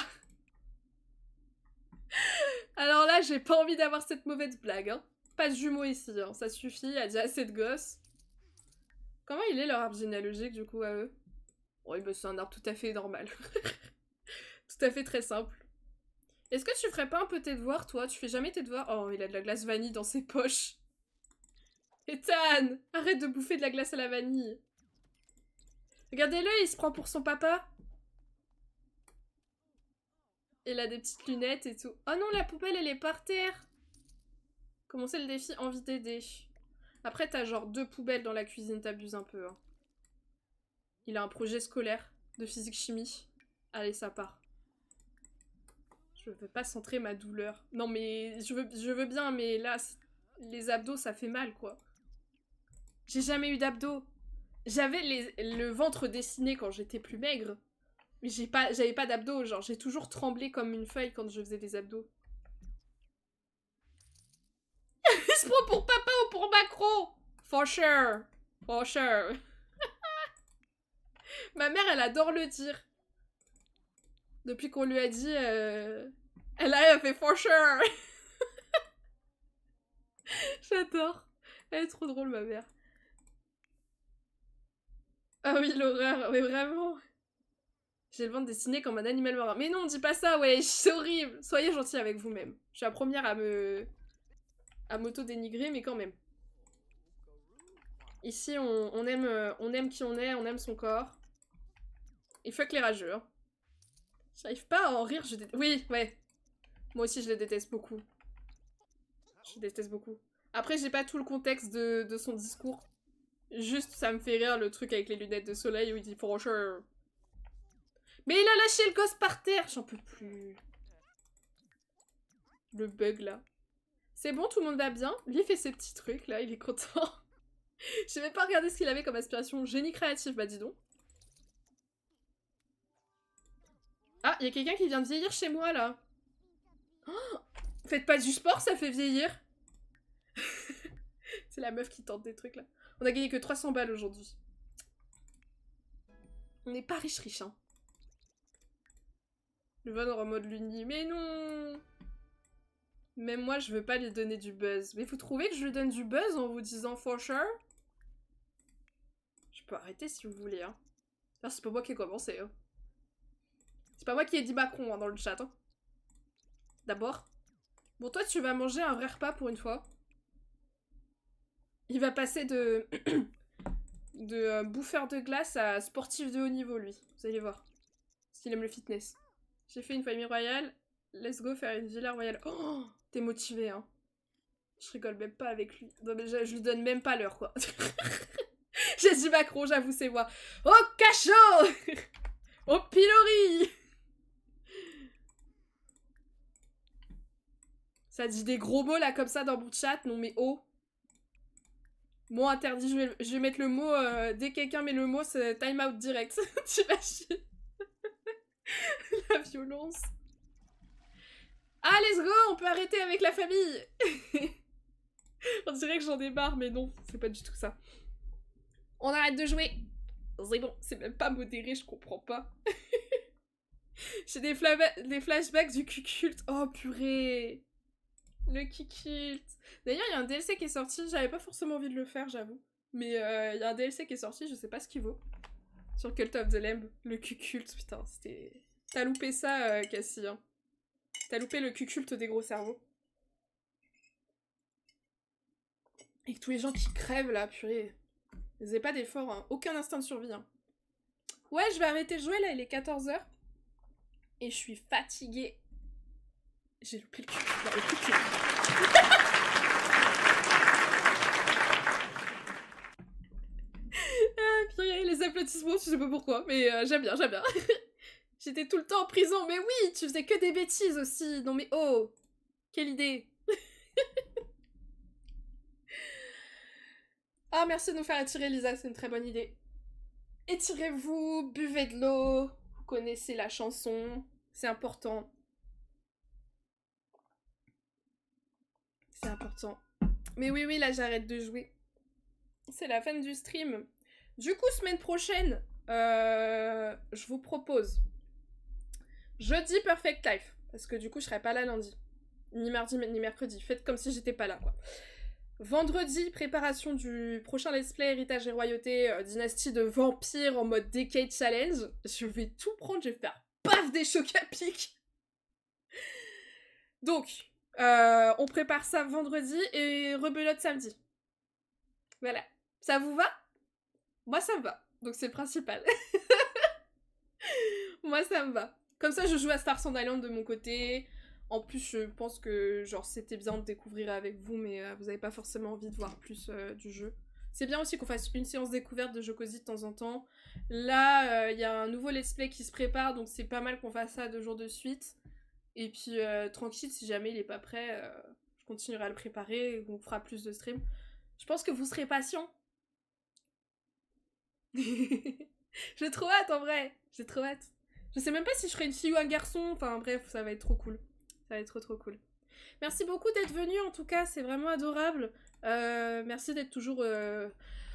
Alors là, j'ai pas envie d'avoir cette mauvaise blague, hein. Pas de jumeaux ici, hein. Ça suffit, il y a déjà assez de gosses. Comment il est leur arbre généalogique, du coup, à eux? Oui, bah c'est un arbre tout à fait normal. Tout à fait très simple. Est-ce que tu ferais pas un peu tes devoirs, toi? Tu fais jamais tes devoirs? Oh, il a de la glace vanille dans ses poches. Ethan, arrête de bouffer de la glace à la vanille. Regardez-le, il se prend pour son papa. Il a des petites lunettes et tout. Oh non, la poubelle, elle est par terre. Commencer le défi, envie d'aider. Après, t'as genre 2 poubelles dans la cuisine, t'abuses un peu. Hein. Il a un projet scolaire de physique-chimie. Allez, ça part. Je veux pas centrer ma douleur. Non, mais je veux bien, mais là, les abdos, ça fait mal, quoi. J'ai jamais eu d'abdos. J'avais le ventre dessiné quand j'étais plus maigre. Mais j'avais pas d'abdos, genre j'ai toujours tremblé comme une feuille quand je faisais des abdos. Il se prend pour papa ou pour Macron? For sure. For sure. Ma mère, elle adore le dire. Depuis qu'on lui a dit... Elle a fait for sure. J'adore. Elle est trop drôle, ma mère. Ah oui, l'horreur. Mais vraiment... J'ai le ventre dessiné comme un animal marin. Mais non, dis pas ça, ouais, c'est horrible. Soyez gentils avec vous-même. Je suis la première à m'auto-dénigrer, mais quand même. Ici, on aime qui on est, on aime son corps. Et fuck les rageux. Hein. J'arrive pas à en rire, Oui, ouais. Moi aussi, je les déteste beaucoup. Je les déteste beaucoup. Après, j'ai pas tout le contexte de son discours. Juste, ça me fait rire le truc avec les lunettes de soleil où il dit franchement... Mais il a lâché le gosse par terre. J'en peux plus. Le bug là. C'est bon, tout le monde va bien. Lui il fait ses petits trucs là, il est content. J'ai même pas regardé ce qu'il avait comme aspiration. Génie créatif, bah dis donc. Ah, il y a quelqu'un qui vient de vieillir chez moi là. Oh, faites pas du sport, ça fait vieillir. C'est la meuf qui tente des trucs là. On a gagné que 300 balles aujourd'hui. On n'est pas riche, hein. Le van en mode l'uni. Mais non! Même moi, je veux pas lui donner du buzz. Mais vous trouvez que je lui donne du buzz en vous disant for sure? Je peux arrêter si vous voulez, hein. C'est pas moi qui ai commencé, hein. C'est pas moi qui ai dit Macron hein, dans le chat, hein. D'abord. Bon, toi, tu vas manger un vrai repas pour une fois. Il va passer de... de bouffeur de glace à sportif de haut niveau, lui. Vous allez voir. Parce qu'il aime le fitness. J'ai fait une famille royale. Let's go faire une villa royale. Oh, t'es motivé, hein. Je rigole même pas avec lui. Non, mais je lui donne même pas l'heure, quoi. J'ai dit Macron, j'avoue, c'est moi. Au cachot. Au pilori. Ça dit des gros mots, là, comme ça, dans mon chat. Non, mais oh. Mot interdit, je vais mettre le mot... dès que quelqu'un met le mot, c'est time out direct. T'imagines? La violence. Ah, let's go, on peut arrêter avec la famille. On dirait que j'en ai marre, mais non, c'est pas du tout ça. On arrête de jouer. C'est bon, c'est même pas modéré, je comprends pas. J'ai des flashbacks du cuculte. Oh purée. Le cuculte. D'ailleurs, il y a un DLC qui est sorti, j'avais pas forcément envie de le faire, j'avoue. Mais il y a un DLC qui est sorti, je sais pas ce qu'il vaut. Sur Cult of the Lamb. Le cuculte, putain, c'était... T'as loupé ça, Cassie. Hein. T'as loupé le cuculte des gros cerveaux. Et que tous les gens qui crèvent là, purée. Ils n'avaient pas d'effort, hein. Aucun instinct de survie. Hein. Ouais, je vais arrêter de jouer là, il est 14h. Et je suis fatiguée. J'ai loupé le cul. Non, écoutez. Ah, purée, les applaudissements, je sais pas pourquoi, mais j'aime bien, j'aime bien. J'étais tout le temps en prison, mais oui, tu faisais que des bêtises aussi. Non mais oh, quelle idée. Ah, merci de nous faire étirer, Lisa, c'est une très bonne idée. Étirez-vous, buvez de l'eau, vous connaissez la chanson, c'est important. C'est important. Mais oui, là, j'arrête de jouer. C'est la fin du stream. Du coup, semaine prochaine, je vous propose jeudi Perfect Life, parce que du coup, je serai pas là lundi. Ni mardi, ni mercredi. Faites comme si j'étais pas là, quoi. Vendredi, préparation du prochain let's play Héritage et Royauté, dynastie de vampires en mode Decade Challenge. Je vais tout prendre, je vais faire paf des chocs à pic. Donc, on prépare ça vendredi et rebelote samedi. Voilà. Ça vous va? Moi, ça me va. Donc, c'est le principal. Moi, ça me va. Comme ça, je joue à Stars on Island de mon côté. En plus, je pense que genre c'était bien de découvrir avec vous, mais vous avez pas forcément envie de voir plus du jeu. C'est bien aussi qu'on fasse une séance découverte de jeux cosy de temps en temps. Là, il y a un nouveau let's play qui se prépare, donc c'est pas mal qu'on fasse ça 2 jours de suite. Et puis, tranquille, si jamais il est pas prêt, je continuerai à le préparer et on fera plus de streams. Je pense que vous serez patient. J'ai trop hâte en vrai. J'ai trop hâte. Je sais même pas si je ferai une fille ou un garçon. Enfin bref, ça va être trop cool. Ça va être trop cool. Merci beaucoup d'être venu en tout cas, c'est vraiment adorable. Merci d'être toujours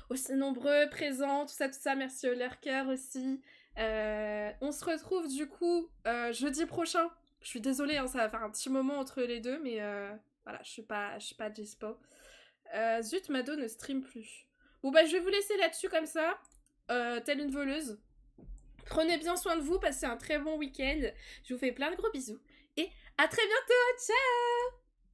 aussi nombreux, présents, tout ça. Merci aux lurkers aussi. On se retrouve du coup jeudi prochain. Je suis désolée, hein, ça va faire un petit moment entre les deux, mais voilà, je suis pas dispo. Zut, Mado ne stream plus. Bon bah je vais vous laisser là-dessus comme ça, telle une voleuse. Prenez bien soin de vous, passez un très bon week-end. Je vous fais plein de gros bisous et à très bientôt, ciao!